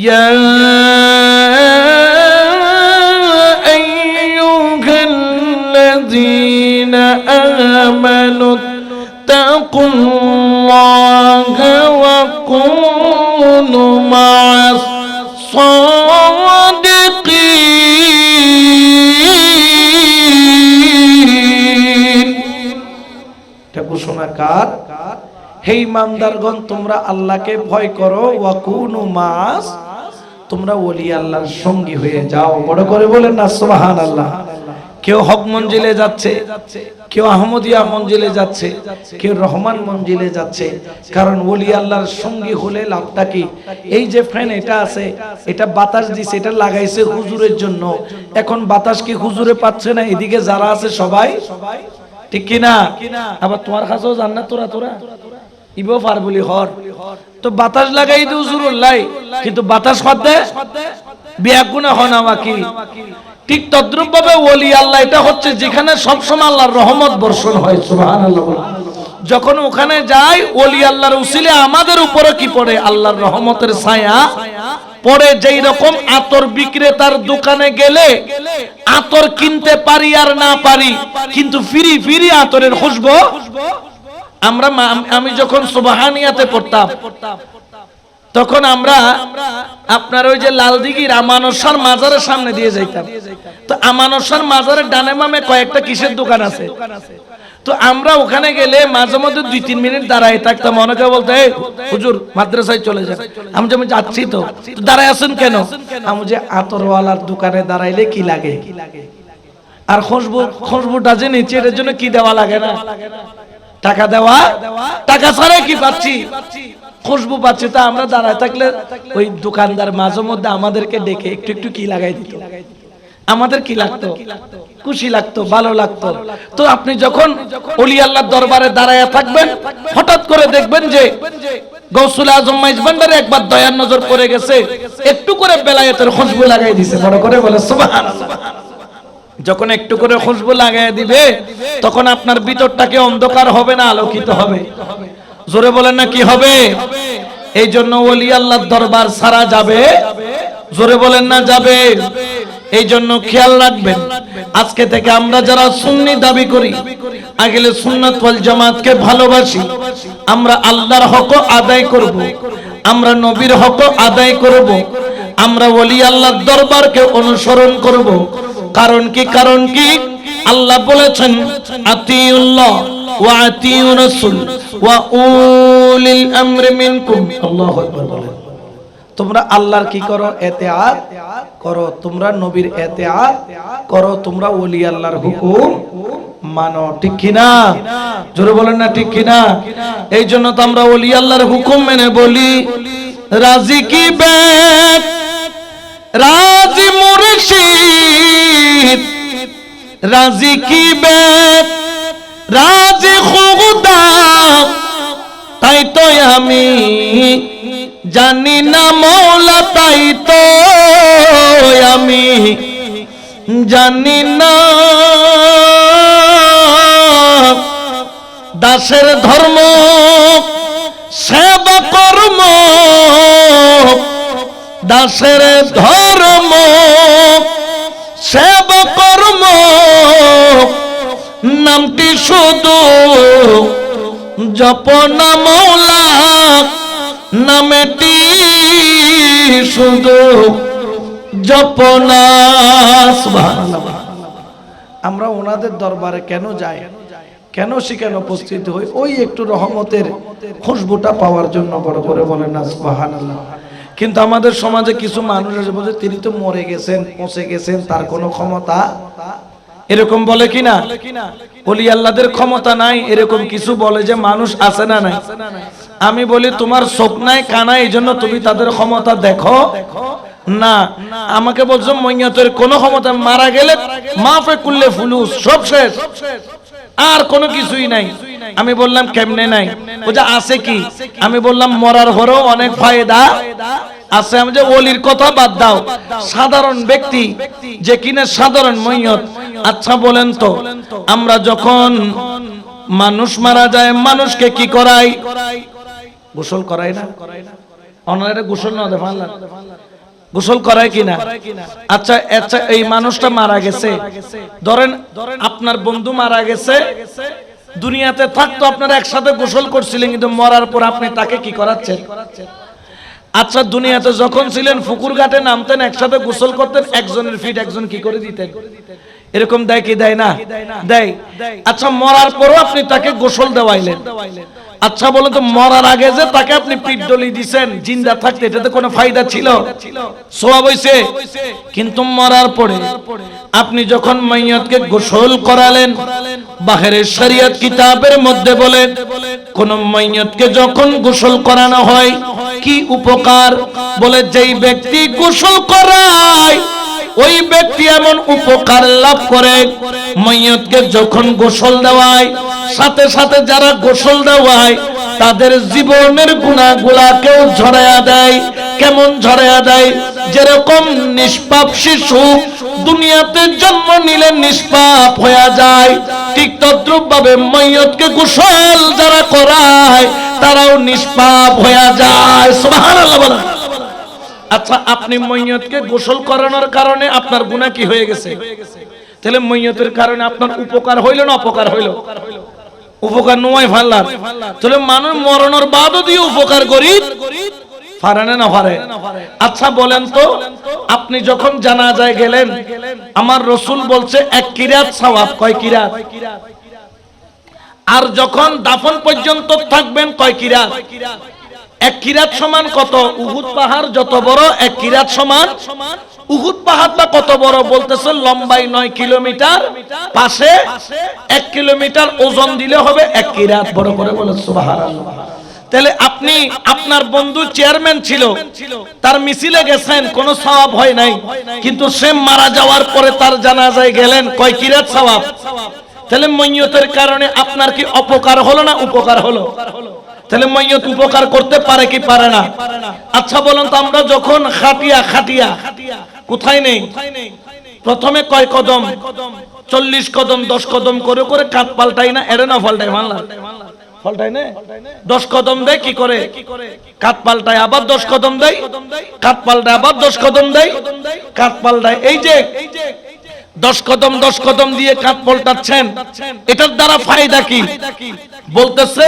ইয়া আইয়ুহাল্লাযীনা আমানু তাকুল্লাহা ওয়া কুনু মা'আস সাদিকিন। এটা ঘোষণা কার? হে ইমানদারগণ, তোমরা আল্লাহকে ভয় করো, ওয়া কুনু মা'আস, তোমরা ওলি আল্লাহর সঙ্গী হয়ে যাও। বড় করে বলেন না সুবহানাল্লাহ। কেউ হক মঞ্জিলে যাচ্ছে, কেউ আহমদিয়া মঞ্জিলে যাচ্ছে, কেউ রহমান মঞ্জিলে যাচ্ছে। কারণ ওলি আল্লাহর সঙ্গী হলে লাভটা কি? এই যে ফ্যান এটা আছে, এটা বাতাস দিছে, এটা লাগাইছে হুজুরের জন্য। এখন বাতাস কি হুজুরে পাচ্ছে না? এদিকে যারা আছে সবাই, ঠিক কিনা? আবার তোমার কাছেও জান্নাত তোরা তোরা ইবো পার বলি হর তো বাতাস লাগাই দিও জুরুল্লাহ কিন্তু বাতাস হদে বিয়াকুনা হনাওয়া কি ঠিক তদ্রুপ ভাবে ওলি আল্লাহ এটা হচ্ছে যেখানে সবসময় আল্লাহর রহমত বর্ষণ হয় সুবহানাল্লাহ। যখন ওখানে যাই ওলি আল্লাহর উসিলে আমাদের উপরে কি পড়ে আল্লাহর রহমতের ছায়া পড়ে। যেই রকম আতর বিক্রেতার দোকানে গেলে আতর কিনতে পারি আর না পারি কিন্তু ফিরি ফিরি আতরের খুশবু আমি যখন সুবহানিয়াতে পড়তাম তখন আমরা আপনার ওই যে লালদিঘির আমানসার মাজারের সামনে দিয়ে যাইতাম। তো আমানসার মাজারের ডানে বামে কয়েকটা কিসের দোকান আছে। তো আমরা ওখানে গেলে মাঝে মধ্যে 2-3 মিনিট দাঁড়ায় থাকতাম। অনেকে বলতে হুজুর মাদ্রাসায় চলে যান। আমি যাচ্ছি তো দাঁড়ায় আছেন কেন? আমি যে আতরওয়ালার দোকানে দাঁড়াইলে কি লাগে আর খুশবুটা যে নিচে এর জন্য কি দেওয়া লাগে না টাকা দেওয়া, টাকা ছাড়া কি পাচ্ছি খুশবু পাচ্ছি। তা আমরা দাঁড়ায় থাকলে ওই দোকানদার মাঝে মধ্যে আমাদেরকে ডেকে একটু একটু কি লাগাই দিত। আমাদের কি লাগতো? খুশি লাগতো, ভালো লাগতো। তো আপনি যখন ওলি আল্লাহর দরবারে দাঁড়ায় থাকবেন হঠাৎ করে দেখবেন যে গৌসুল আজম মাইজ ভান্ডারে একবার দয়ার নজর পড়ে গেছে, একটু করে বেলায়েতের খুশবু লাগাই দিয়েছে। বড় করে বলে সুবহানাল্লাহ। যখন একটু করে খুশবু লাগাই দিবে তখন আপনার ভিতরটাকে অন্ধকার হবে না আলোকিত হবে। জোরে বলেন না কি হবে? এই জন্য ওলি আল্লাহর দরবার সারা যাবে। জোরে বলেন না যাবে। এই জন্য খেয়াল রাখবেন আজকে থেকে আমরা যারা সুন্নি দাবি করি আহলে সুন্নাত ওয়াল জামাতকে ভালোবাসি আমরা আল্লাহর হক আদায় করব, আমরা নবীর হক আদায় করব, আমরা ওলি আল্লাহর দরবারকে অনুসরণ করব। কারণ কি আল্লাহ বলেছেন আতিউল্লাহ ওয়া আতিউর রাসূল ওয়া উলিল আমরি মিনকুম। আল্লাহু আকবার বলেন। তোমরা আল্লাহর কি করো? ইতিআত করো। তোমরা নবীর ইতিআত করো। তোমরা ওলি আল্লাহর হুকুম মানো। ঠিক কি না? জোরে বলেন না ঠিক কি না? এই জন্য তো আমরা ওলি আল্লাহর হুকুম মেনে বলি রাজি কি বেত রাজি মুর্শিদ রাজি কি বেত রাজি খুদা। তাই তো আমি জানি না মৌলা, তাই তো আমি জানি না দাসের ধর্ম সেবা কর্ম, দাসের ধর্ম সেবা কর্ম নামটি শুধু জপনা মৌলা নামেটি শুধু জপনা। সুবহানাল্লাহ। আমরা ওনাদের দরবারে কেন যাই, কেন সেখানে উপস্থিত হই? ওই একটু রহমতের খুশবুটা পাওয়ার জন্য। বড় করে বলেন না সুবহানাল্লাহ। কিন্তু আমাদের সমাজে কিছু মানুষ আছে বলে তিনি তো মরে গেছেন, পচে গেছেন, তার কোনো ক্ষমতা, এরকম বলে কিনা? ওলি আল্লাহদের ক্ষমতা নাই এরকম কিছু বলে যে মানুষ আছে না নাই? আমি বলি তোমার চোখ নাই কান নাই এই জন্য তুমি তাদের ক্ষমতা দেখো না। আমাকে বলছো মইয়াতের কোনো ক্ষমতা, মারা গেলে মাফে কুল্লে ফুলুস, সব শেষ, আর কোনো কিছুই নাই। আমি বললাম কেমনে নাই? ও যে আছে কি? আমি বললাম মরার পরেও অনেক ফায়দা আছে। আমি যে ওলির কথা বাদ দাও, সাধারণ ব্যক্তি যে কিনা সাধারণ মইয়ত। আচ্ছা বলেন তো আমরা যখন মানুষ মারা যায় মানুষকে কি করাই? গোসল করাই না? অনারে গোসল না দেয় গোসল করায় কিনা? আচ্ছা আচ্ছা এই মানুষটা মারা গেছে, ধরেন আপনার বন্ধু মারা গেছে, দুনিয়াতে থাকতো আপনারা একসাথে গোসল করছিলেন, কিন্তু মরার পর আপনি তাকে কি করাচ্ছেন? আচ্ছা দুনিয়াতে যখন ছিলেন পুকুর ঘাটে নামতেন একসাথে গোসল করতেন, একজনের ফিট একজন কি করে দিতেন? এরকম দেয় কি দেয় না? দেয়। আচ্ছা মরার পরও আপনি তাকে গোসল দেওয়াইলেন। আচ্ছা বলেন তো মরার আগে যে তাকে আপনি পিঠ ডলি দিছেন, জিন্দা থাকতে এটাতে কোনো ফায়দা ছিল? সওয়াব হইছে? কিন্তু মরার পরে আপনি যখন মাইয়াতকে গোসল করালেন, বাহিরের শরীয়ত কিতাবের মধ্যে বলে কোন মাইয়াতকে যখন গোসল করানো হয় কি উপকার? বলে যেই ব্যক্তি গোসল করায় ওই ব্যক্তি এমন উপকার লাভ করে, মাইয়াতকে যখন গোসল দেওয়ায় সাথে সাথে যারা গোসল দেওয়ায় তাদের জীবনের গুনাহগুলাকেও ঝরায়া দেয়। কেমন ঝরায়া দেয়? যেরকম নিষ্পাপ শিশু দুনিয়াতে জন্ম নিলে নিষ্পাপ হয়ে যায়, ঠিক তদ্রূপ ভাবে মাইয়তকে গোসল যারা করায় তারাও নিষ্পাপ হয়ে যায়। সুবহানাল্লাহ বলেন। আচ্ছা, আপনি মাইয়তকে গোসল করানোর কারণে আপনার গুনাহ কি হয়ে গেছে? তাহলে মাইয়তের কারণে আপনার উপকার হইল না অপকার হইল? উপকার নয় ফাল্লার। তাহলে মানুষ মরণের বাদও দিয়ে উপকার করি পারে না পারে? আচ্ছা বলেন তো, আপনি যখন জানাজায় গেলেন, আমার রাসূল বলছে এক কিরাত সওয়াব। কয় কিরাত? আর যখন দাফন পর্যন্ত থাকবেন কয় কিরাত? এক কিরাত সমান কত? উহুদ পাহাড় যত বড় এক কিরাত সমান। উহুদ পাহাড়টা কত বড় বলতেছে? লম্বাই 9 কিলোমিটার, পাশে 1 কিলোমিটার, ওজন দিলে হবে এক কিরাত। বড় করে বলে সুবহানাল্লাহ। তাহলে আপনি আপনার বন্ধু চেয়ারম্যান ছিল, তার মিছিলে গেছেন, কোনো সওয়াব হয় নাই, কিন্তু সে মারা যাওয়ার পরে তার জানাজায় গেলেন, কয় কিরাত সওয়াব। তাহলে মাইয়তের কারণে আপনার কি অপকার হলো না উপকার হলো? তাহলে মাইয়ত উপকার করতে পারে কি পারে না? আচ্ছা বলুন তো, আমরা যখন খাটিয়া কোথায় নেই, প্রথমে কয় কদম? 40 কদম 10 কদম করে করে কাঁধ পাল্টাই না? এড়ে না পাল্টাই? পাল্টাই না? 10 কদম দেয় কি করে? কাঁধ পাল্টায়, আবার 10 কদম দেয়, কাঁধ পাল্টায়, আবার 10 কদম দেয়, কাঁধ পাল্টায়। এই যে 10 কদম দিয়ে কাঁধ পাল্টাচ্ছেন, এটার দ্বারা ফায়দা কি? বলতেছে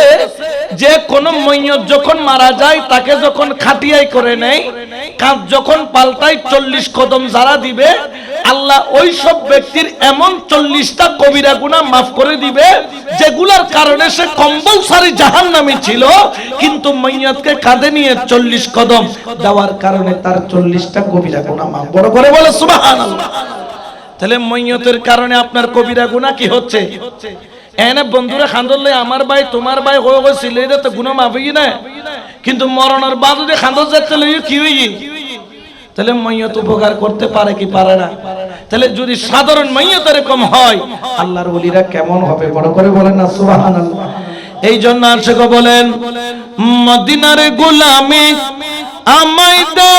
যে কোন মাইয়ত যখন মারা যায়, তাকে যখন খাটিয়াই করে নেয়, কাঁধ যখন পাল্টায়, 40 কদম যারা দিবে, আল্লাহ ওই সব ব্যক্তির এমন 40টা কবিরা গুনাহ মাফ করে দিবে, যেগুলোর কারণে সে কম্পালসরি জাহান্নামী ছিল, কিন্তু মাইয়তকে কাঁধে নিয়ে 40 কদম দেওয়ার কারণে তার 40টা কবিরা গুনাহ মাফ। বড় করে বলে সুবহানাল্লাহ। তাহলে মাইয়তের কারণে আপনার কবিরা গুনাহ কি হচ্ছে? এনে বন্ধুরা খান্দলে আমার ভাই তোমার ভাই হয়ে ছিল, এটা তো গুনাহ মাফ হই না, কিন্তু মরণের বাদ যদি খান্দল যেতে লই কি হই? তাহলে মাইয়ত উপকার করতে পারে কি পারে না? তাহলে যদি সাধারণ মাইয়ত এরকম হয়, আল্লাহর ওলিরা কেমন হবে? বড় করে বলেন না সুবহানাল্লাহ। এই জন্য আশিক বলেন, মদিনার গোলামি আমায় দে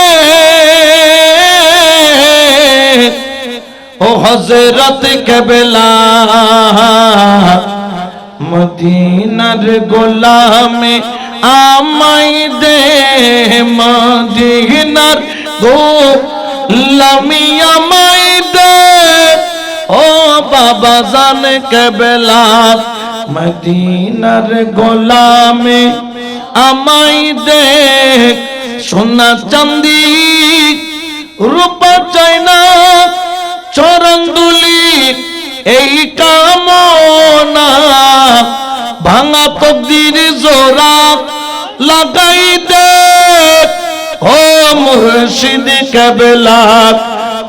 ও হযরত কেবলা, মদিনার গোলামি আমায় দে, মদিনার গোলামি আমায় দে ও বাবা জান কেবলা, মদিনার গোলামি আমায় দে। সোনা চাঁদি রূপা চাই না, চরণ দুলি এই কামনা, ভাঙা তকদির জোড়া লাগাই দে ও মুর্শিদ কেবলা,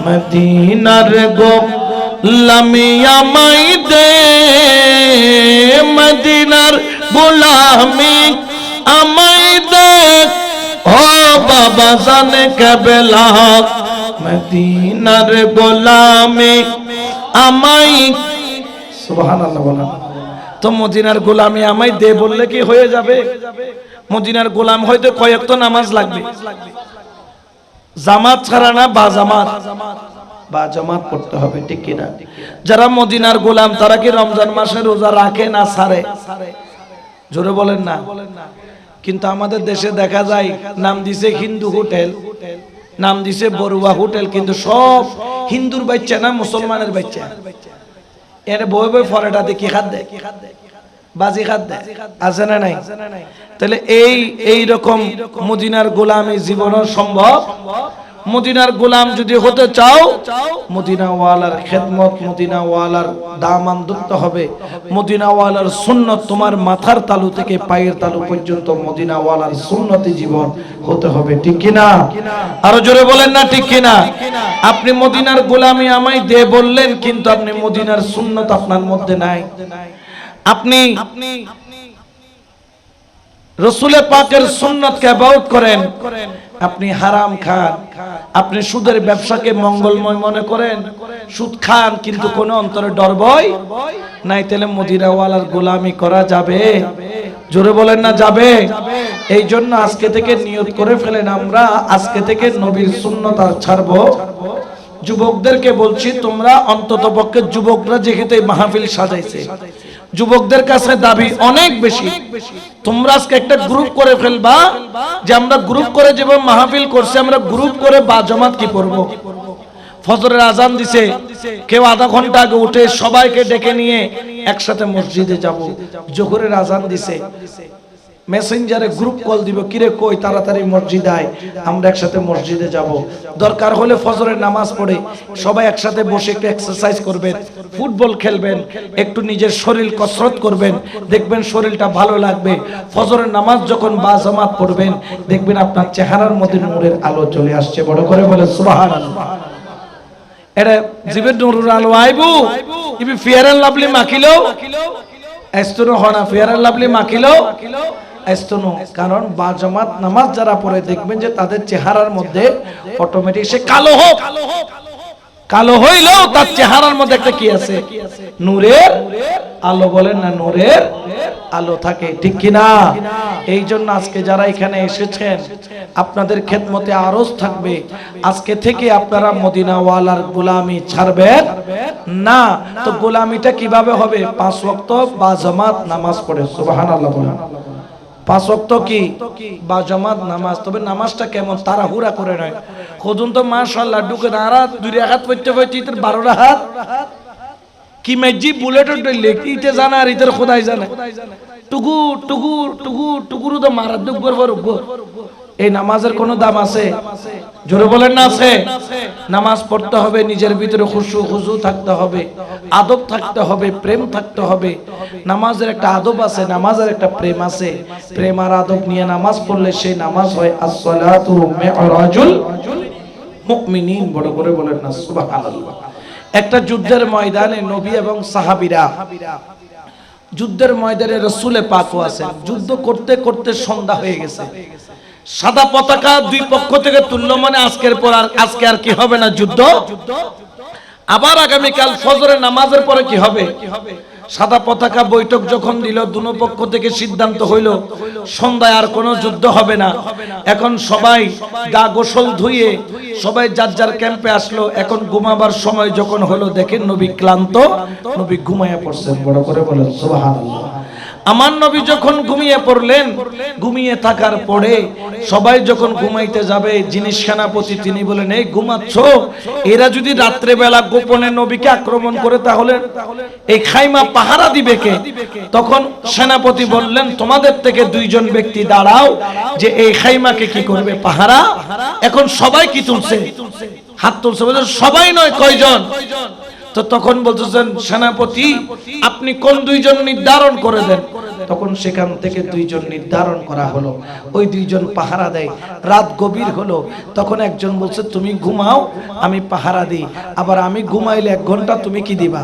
মদিনার গোলামি আমায় দে, মদিনার গোলামি আমায় দে ও বাবা জানে কেবলা, মদিনার গোলামি আমায়। সুবহানাল্লাহ বলেন তো। মদিনার গোলামি আমায় দে বললে কি হয়ে যাবে? মদিনার গোলাম হয়তো কয়েক তো নামাজ লাগবে, জামাত ছাড়া না, বা জামাত পড়তে হবে, ঠিক কিনা? যারা মদিনার গোলাম তারা কি রমজান মাসে রোজা রাখে না ছাড়ে? জোরে বলেন না। কিন্তু আমাদের দেশে দেখা যায়, নাম দিছে হিন্দু হোটেল, নাম দিছে বড়ুয়া হোটেল, কিন্তু সব হিন্দুর বাচ্চা না মুসলমানের বাচ্চা। এর বই বই ফরেটাতে কি খাদ দেয়? বাজি খাদ দেয়, আছে না নাই? তাহলে এই রকম মদিনার গোলামি জীবন সম্ভব? মদিনার গোলাম যদি হতে চাও, মদিনাওয়ালার খেদমত, মদিনাওয়ালার দামান ধরতে হবে, মদিনাওয়ালার সুন্নত তোমার মাথার তালু থেকে পায়ের তালু পর্যন্ত মদিনাওয়ালার সুন্নতি জীবন হতে হবে, ঠিক কিনা? আরো জোরে বলেন না ঠিক কিনা? আপনি মদিনার গোলামি আমায় দে বললেন, কিন্তু আপনি মদিনার সুন্নত আপনার মধ্যে নাই। আপনি রাসূল পাকের সুন্নতকে অ্যাবাউট করেন, আপনি হারাম খান, আপনি সুদের ব্যবসাকে মঙ্গলময় মনে করেন, সুদ খান, কিন্তু কোন অন্তরে ডর ভয় নাই। তাহলে মদিনাওয়ালার গোলামি করা যাবে? জোরে বলেন না যাবে। এই জন্য আজকে থেকে নিয়ত করে ফেলেন, আমরা আজকে থেকে নবীর সুন্নাত আর ছাড়বো। যুবকদেরকে বলছি, তোমরা অন্তত পক্ষে যুবকরা যেহেতু এই মাহফিল সাজাইছে, যুবকদের কাছে দাবি অনেক বেশি, তোমরা আজকে একটা গ্রুপ করে ফেলবা যে আমরা গ্রুপ করে যেভাবে মাহফিল করছি, আমরা গ্রুপ করে বা জামাত কি পড়বো। ফজরের আজান দিছে, কেউ আধা ঘন্টা আগে উঠে সবাইকে ডেকে নিয়ে একসাথে মসজিদে যাব। জোহরের আজান দিছে, মেসেঞ্জারে গ্রুপ কল দিব, কিরে কই তাড়াতাড়ি মসজিদে আয়, আমরা একসাথে মসজিদে যাব। দরকার হলে ফজরের নামাজ পড়ে সবাই একসাথে বসে একটু এক্সারসাইজ করবেন, ফুটবল খেলবেন, একটু নিজের শরীর কসরত করবেন, দেখবেন শরীরটা ভালো লাগবে। ফজরের নামাজ যখন বা জামাত পড়বেন, দেখবেন আপনার চেহারার মধ্যে নূরের আলো চলে আসছে। বড় করে বলে সুবহানাল্লাহ। এটা জীবের নূরের আলো আইবু, ইবি ফেয়ার এন্ড লাভলি মাখিলো এস্তনো হনা, ফেয়ার এন্ড লাভলি মাখিলো এস্তনো। কারণ বা জামাত নামাজ যারা পড়ে, দেখবেন যে তাদের চেহারার মধ্যে অটোমেটিক সে কালো হোক, কালো হইলেও তার চেহারার মধ্যে একটা কি আছে, নূরের আলো। বলেন না, নূরের আলো থাকে, ঠিক কিনা? এই জন্য আজকে যারা এখানে এসেছেন, আপনাদের খেদমতে আরজ থাকবে, আজকে থেকে আপনারা মদিনাওয়ালার গোলামি ছাড়বেন না। তো গোলামিটা কিভাবে হবে? 5 ওয়াক্ত বা জামাত নামাজ পড়ে, সুবহানাল্লাহ বলেন। 5 ওয়াক্ত কি বা জামাত নামাজ, তবে নামাজটা কেমন? তাড়াহুড়া করে নয়। খুদুন তো মাশাআল্লাহ ঢুকে না 2 রাকাত পড়তে পড়তে 12 রাকাত কি মেজি বুলেটের ডলে কিতে জানা আর ইতর খোদাই জানে, টুকু টুকু টুকু টুকুরু তো মারা দুগর বরগ। এই নামাজের কোনো দাম আছে? জোরে বলেন না আছে? নামাজ পড়তে হবে, নিজের ভিতরে খুশু খুজু থাকতে হবে, আদব থাকতে হবে, প্রেম থাকতে হবে। নামাজের একটা আদব আছে, নামাজের একটা প্রেম আছে। প্রেম আর আদব নিয়ে নামাজ পড়লে সেই নামাজ হয় as-salatu mi'rajul মুমিনিন। বড় করে বলেন না সুবহানাল্লাহ। একটা যুদ্ধের ময়দানে নবী এবং সাহাবীরা, যুদ্ধের ময়দানে রাসূলে পাকও আছেন। যুদ্ধ করতে করতে সন্ধ্যা হয়ে গেছে, সাদা পতাকা 2 পক্ষ থেকে তুললো, মানে আজকের পর আর আজকে আর কি হবে না যুদ্ধ। আবার আগামীকাল ফজরের নামাজের পরে কি হবে? সাদা পতাকা বৈঠক যখন দিল, দুনো পক্ষ থেকে সিদ্ধান্ত হইল সন্ধ্যায় আর কোনো যুদ্ধ হবে না। এখন সবাই গা গোসল ধুয়ে সবাই যার যার ক্যাম্পে আসলো। এখন ঘুমাবার সময় যখন হলো, দেখেন নবী ক্লান্ত, নবী ঘুমায়া পড়ছেন। বড় করে বলেন সুবহানাল্লাহ। আমার নবী যখন ঘুমিয়ে পড়লেন, ঘুমিয়ে থাকার পরে সবাই যখন ঘুমাইতে যাবে, যিনি সেনাপতি তিনি বলেন, এই ঘুমাচ্ছ, এরা যদি রাত্রে বেলা গোপনে নবীকে আক্রমণ করে তাহলে এই খাইমা পাহারা দিবে কে? তখন সেনাপতি বললেন, তোমাদের থেকে 2 জন ব্যক্তি দাঁড়াও যে এই খাইমাকে কি করবে, পাহারা। এখন সবাই কি তুলছে, হাত তুলছে, বলে সবাই নয়, কয়জন? তো তখন বলতেছেন সেনাপতি, আপনি কোন 2 জন নির্ধারণ করে দেন। তখন সেখান থেকে 2 জন নির্ধারণ করা হলো, ওই 2 জন পাহারা দেয়। রাত গভীর হলো, তখন একজন বলছে তুমি ঘুমাও, আমি পাহারা দিই। আবার আমি ঘুমাইলে 1 ঘন্টা তুমি কি দিবা,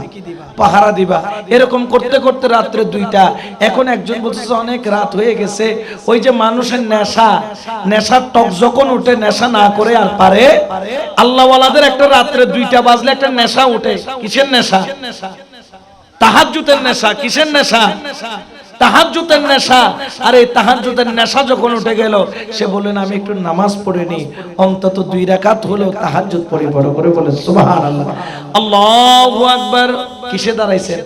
পাহারা দিবা। এরকম করতে করতে রাত্রে 2টা। এখন একজন বলছে অনেক রাত হয়ে গেছে, ওই যে মানুষের নেশা, নেশার টক যখন উঠে, নেশা না করে আর পারে। আল্লাহওয়ালাদের একটা রাত্রে 2টা বাজলে একটা নেশা উঠে। কিসের নেশা? তাহাজ্জুদের নেশা। কিসের নেশা? তাহাজ্জুদের নেশা। আর এই তাহাজ্জুদের নেশা যখন উঠে গেল, সে বললেন আমি একটু নামাজ পড়ে নি, অন্তত 2 রাকাত হলেও তাহাজ্জুদ পড়ি। বড় করে বলে সুবহানাল্লাহ, আল্লাহু আকবার। কিসে দাঁড়াইছেন?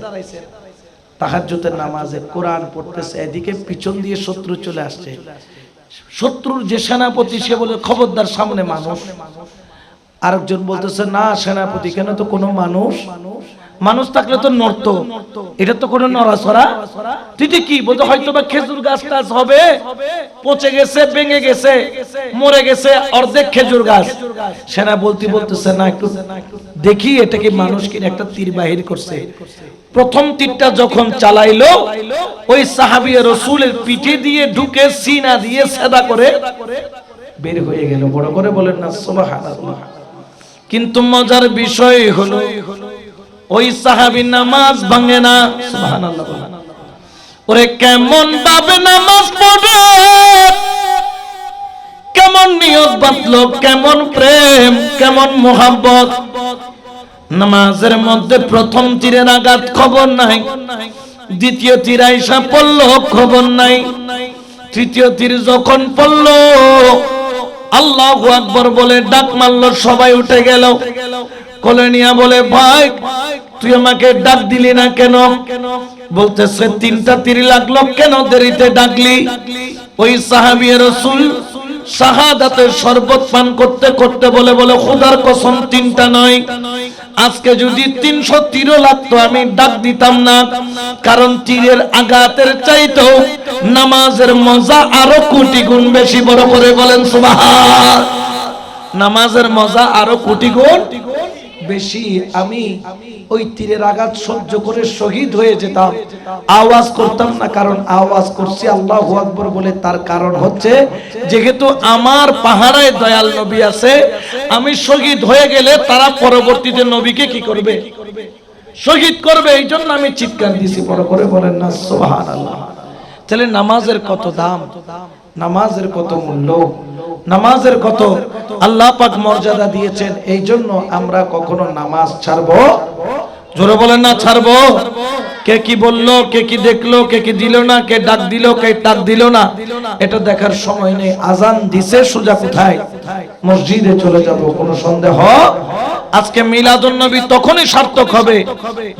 তাহাজ্জুদের নামাজে। কোরআন পড়তেছে, এদিকে পিছন দিয়ে শত্রু চলে আসছে। শত্রুর যে সেনাপতি, সে বলে খবরদার, সামনে মানুষ। আরেকজন বলতেছে না সেনাপতি কেন, তো কোনো মানুষ, মানুষ থাকলে তো নড়তো, এটা তো কোনো নড়াচড়া। তুই কি বলতো? হয়তো বা খেজুর গাছ টাছ হবে, পচে গেছে, ভেঙে গেছে, মরে গেছে অর্ধেক খেজুর গাছ। সেনা বলতেছে না, একটু দেখি এটা কি মানুষ কিনা। একটা তীর বাহির করছে। প্রথম তীরটা যখন চালাইলো, ওই সাহাবী রাসূলের পিঠে দিয়ে ঢুকে সিনা দিয়ে সেদা করে বের হয়ে গেল। বড় করে বলেন না সুবহানাল্লাহ। কিন্তু মজার বিষয় হলো, ওই সাহাবী নামাজ ভাঙে না। সুবহানাল্লাহ। ওরে কেমন ভাবে নামাজ পড়ে, কেমন নিয়ত বাঁধলো, কেমন প্রেম, কেমন মোহাব্বত। নামাজের মধ্যে প্রথম তীরের আঘাত খবর নাই, দ্বিতীয় তীর আইসা পড়লো, খবর নাই। তৃতীয় তীর যখন পড়লো, আল্লাহু আকবার বলে ডাক মারলো, সবাই উঠে গেল। কোলে নিয়া বলে, ভাই তুই আমাকে ডাক দিলি না কেন? বলতেছে, তিনটা তীর লাগলো, কেন দেরিতে ডাকলি? ওই সাহাবী রাসূল শাহাদাতের শরবত পান করতে করতে বলে বলে, খোদার কসম তিনটা নয়, আজকে যদি 300 তীরও লাগতো আমি ডাক দিতাম না, কারণ তীরের আঘাতের চাইতেও নামাজের মজা আরো কোটি গুণ বেশি। বড় করে বলেন সুবহান। নামাজের মজা আরো কোটি গুণ বেশি। আমি ওই তীরের আঘাত সহ্য করে শহীদ হয়ে যেতাম, আওয়াজ করতাম না, কারণ আওয়াজ করছি আল্লাহু আকবার বলে। তার কারণ হচ্ছে, যেহেতু আমার পাহাড়ায় দয়াল নবী আছে, আমি শহীদ হয়ে গেলে তারা পরবর্তীতে নবীকে কি করবে? শহীদ করবে। এই জন্য আমি চিৎকার দিছি। বড় করে বলেন না সুবহানাল্লাহ। তাহলে নামাজের কত দাম, নামাজের কত মূল্য, নামাজের কত আল্লাহ পাক মর্যাদা দিয়েছেন। এই জন্য আমরা কখনো নামাজ ছাড়বো? জোরে বলেন না ছাড়বো। কে কি বললো, কে কি দেখলো, কে কি দিল না, কে ডাক দিল, কে ডাক দিল না, এটা দেখার সময় নেই। আজান দিছে, সোজা কোথায়? মসজিদে চলে যাব, কোনো সন্দেহ। আজকে মিলাদুন নবী তখনই সার্থক হবে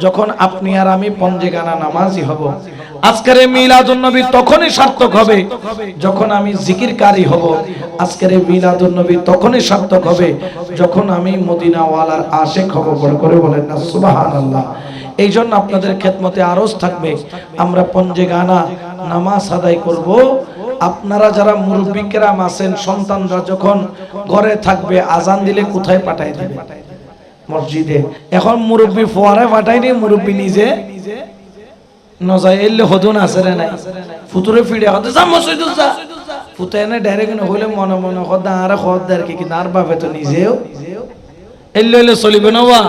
যখন আপনি আর আমি পঞ্জেগানা নামাজি হব। আজকের এই মিলাদুন নবী তখনই সার্থক হবে যখন আমি জিকিরকারী হব। আজকের এই মিলাদুন নবী তখনই সার্থক হবে যখন আমি মদিনাওয়ালার আশিক হব। বড় করে বলেন না সুবহানাল্লাহ। এই জন্য আপনাদের খেদমতে আরজ থাকবে, আমরা পঞ্জেগানা নামাজ আদায় করব। আপনারা যারা মুরব্বি কেরাম আছেন, সন্তানরা যখন ঘরে থাকবে, আজান দিলে কোথায় পাঠায় দিবে? মসজিদে। এখন মুরব্বি ফোয়ারে পাঠায়নি, মুরব্বি নিজে নজায় এলে হদুন আছে রে নাই, ফুতুরে ফিরে হতে যা মসজিদে যা, ফুতে এনে ডাইরেক্ট হইলে মনে মনে খদ আর খদ আর কি, কিন্তু আর বাপে তো নিজেও এলে এলে চলিবে না, বা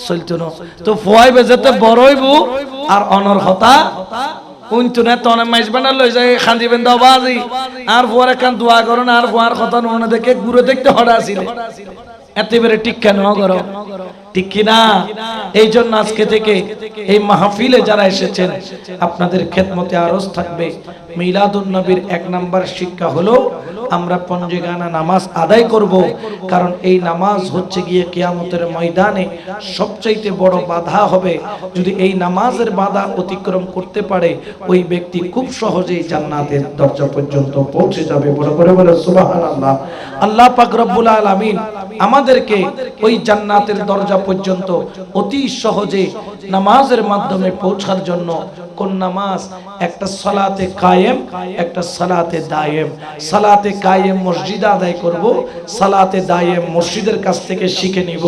চলতো না। তো ফোয়াই বেজেতে বড় হইব আর অনর হতা উনতো না, তনে মাইজবে না, লই যায় খান্দিবেন দাও বাজি আর ফোয়ার একখান দোয়া করুন, আর ফোয়ার কথা মনে দেখে ঘুরে দেখতে হঠাৎ আসিলে একেবারে ঠিক কেন করো, ঠিক কিনা? এই জন্য আজকে থেকে এই মাহফিলে যারা এসেছেন, আপনাদের খেদমতে আরজ থাকবে, মিলাদুন নবীর 1 নাম্বার শিক্ষা হলো আমরা পঞ্জেগানা নামাজ আদায় করব। কারণ এই নামাজ হচ্ছে গিয়ে কিয়ামতের ময়দানে সবচাইতে বড় বাধা হবে। যদি এই নামাজের বাধা অতিক্রম করতে পারে, ওই ব্যক্তি খুব সহজেই জান্নাতের দরজা পর্যন্ত পৌঁছে যাবে। বড় করে বলে সুবহানাল্লাহ। আল্লাহ পাক রব্বুল আলামিন আমাদেরকে ওই জান্নাতের দরজা পর্যন্ত অতি সহজে নামাজের মাধ্যমে পৌঁছার জন্য কোন নামাজ? একটা সালাতে কায়েম, একটা সালাতে দায়েম। সালাতে কায়েম মসজিদে আদায় করব, সালাতে দায়েম মসজিদের কাছ থেকে শিখে নিব,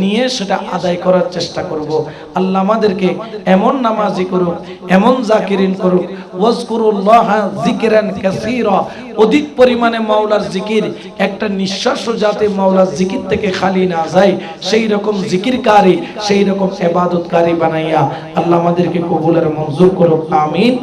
নিয়ে সেটা আদায় করার চেষ্টা করব। আল্লাহ আমাদেরকে এমন নামাজি করুক, এমন জাকিরিন করুক। ওয়াজকুরুল্লাহ যিকরান কাসীরা, অধিক পরিমাণে মাওলার জিকির, একটা নিঃশ্বাসও যাতে মাওলার জিকির থেকে খালি না যায়, সেই রকম জিকিরকারী, সেই রকম ইবাদতকারী বানাইয়া আল্লাহ আমাদেরকে কবুল আর মঞ্জুর করুক। আমিন।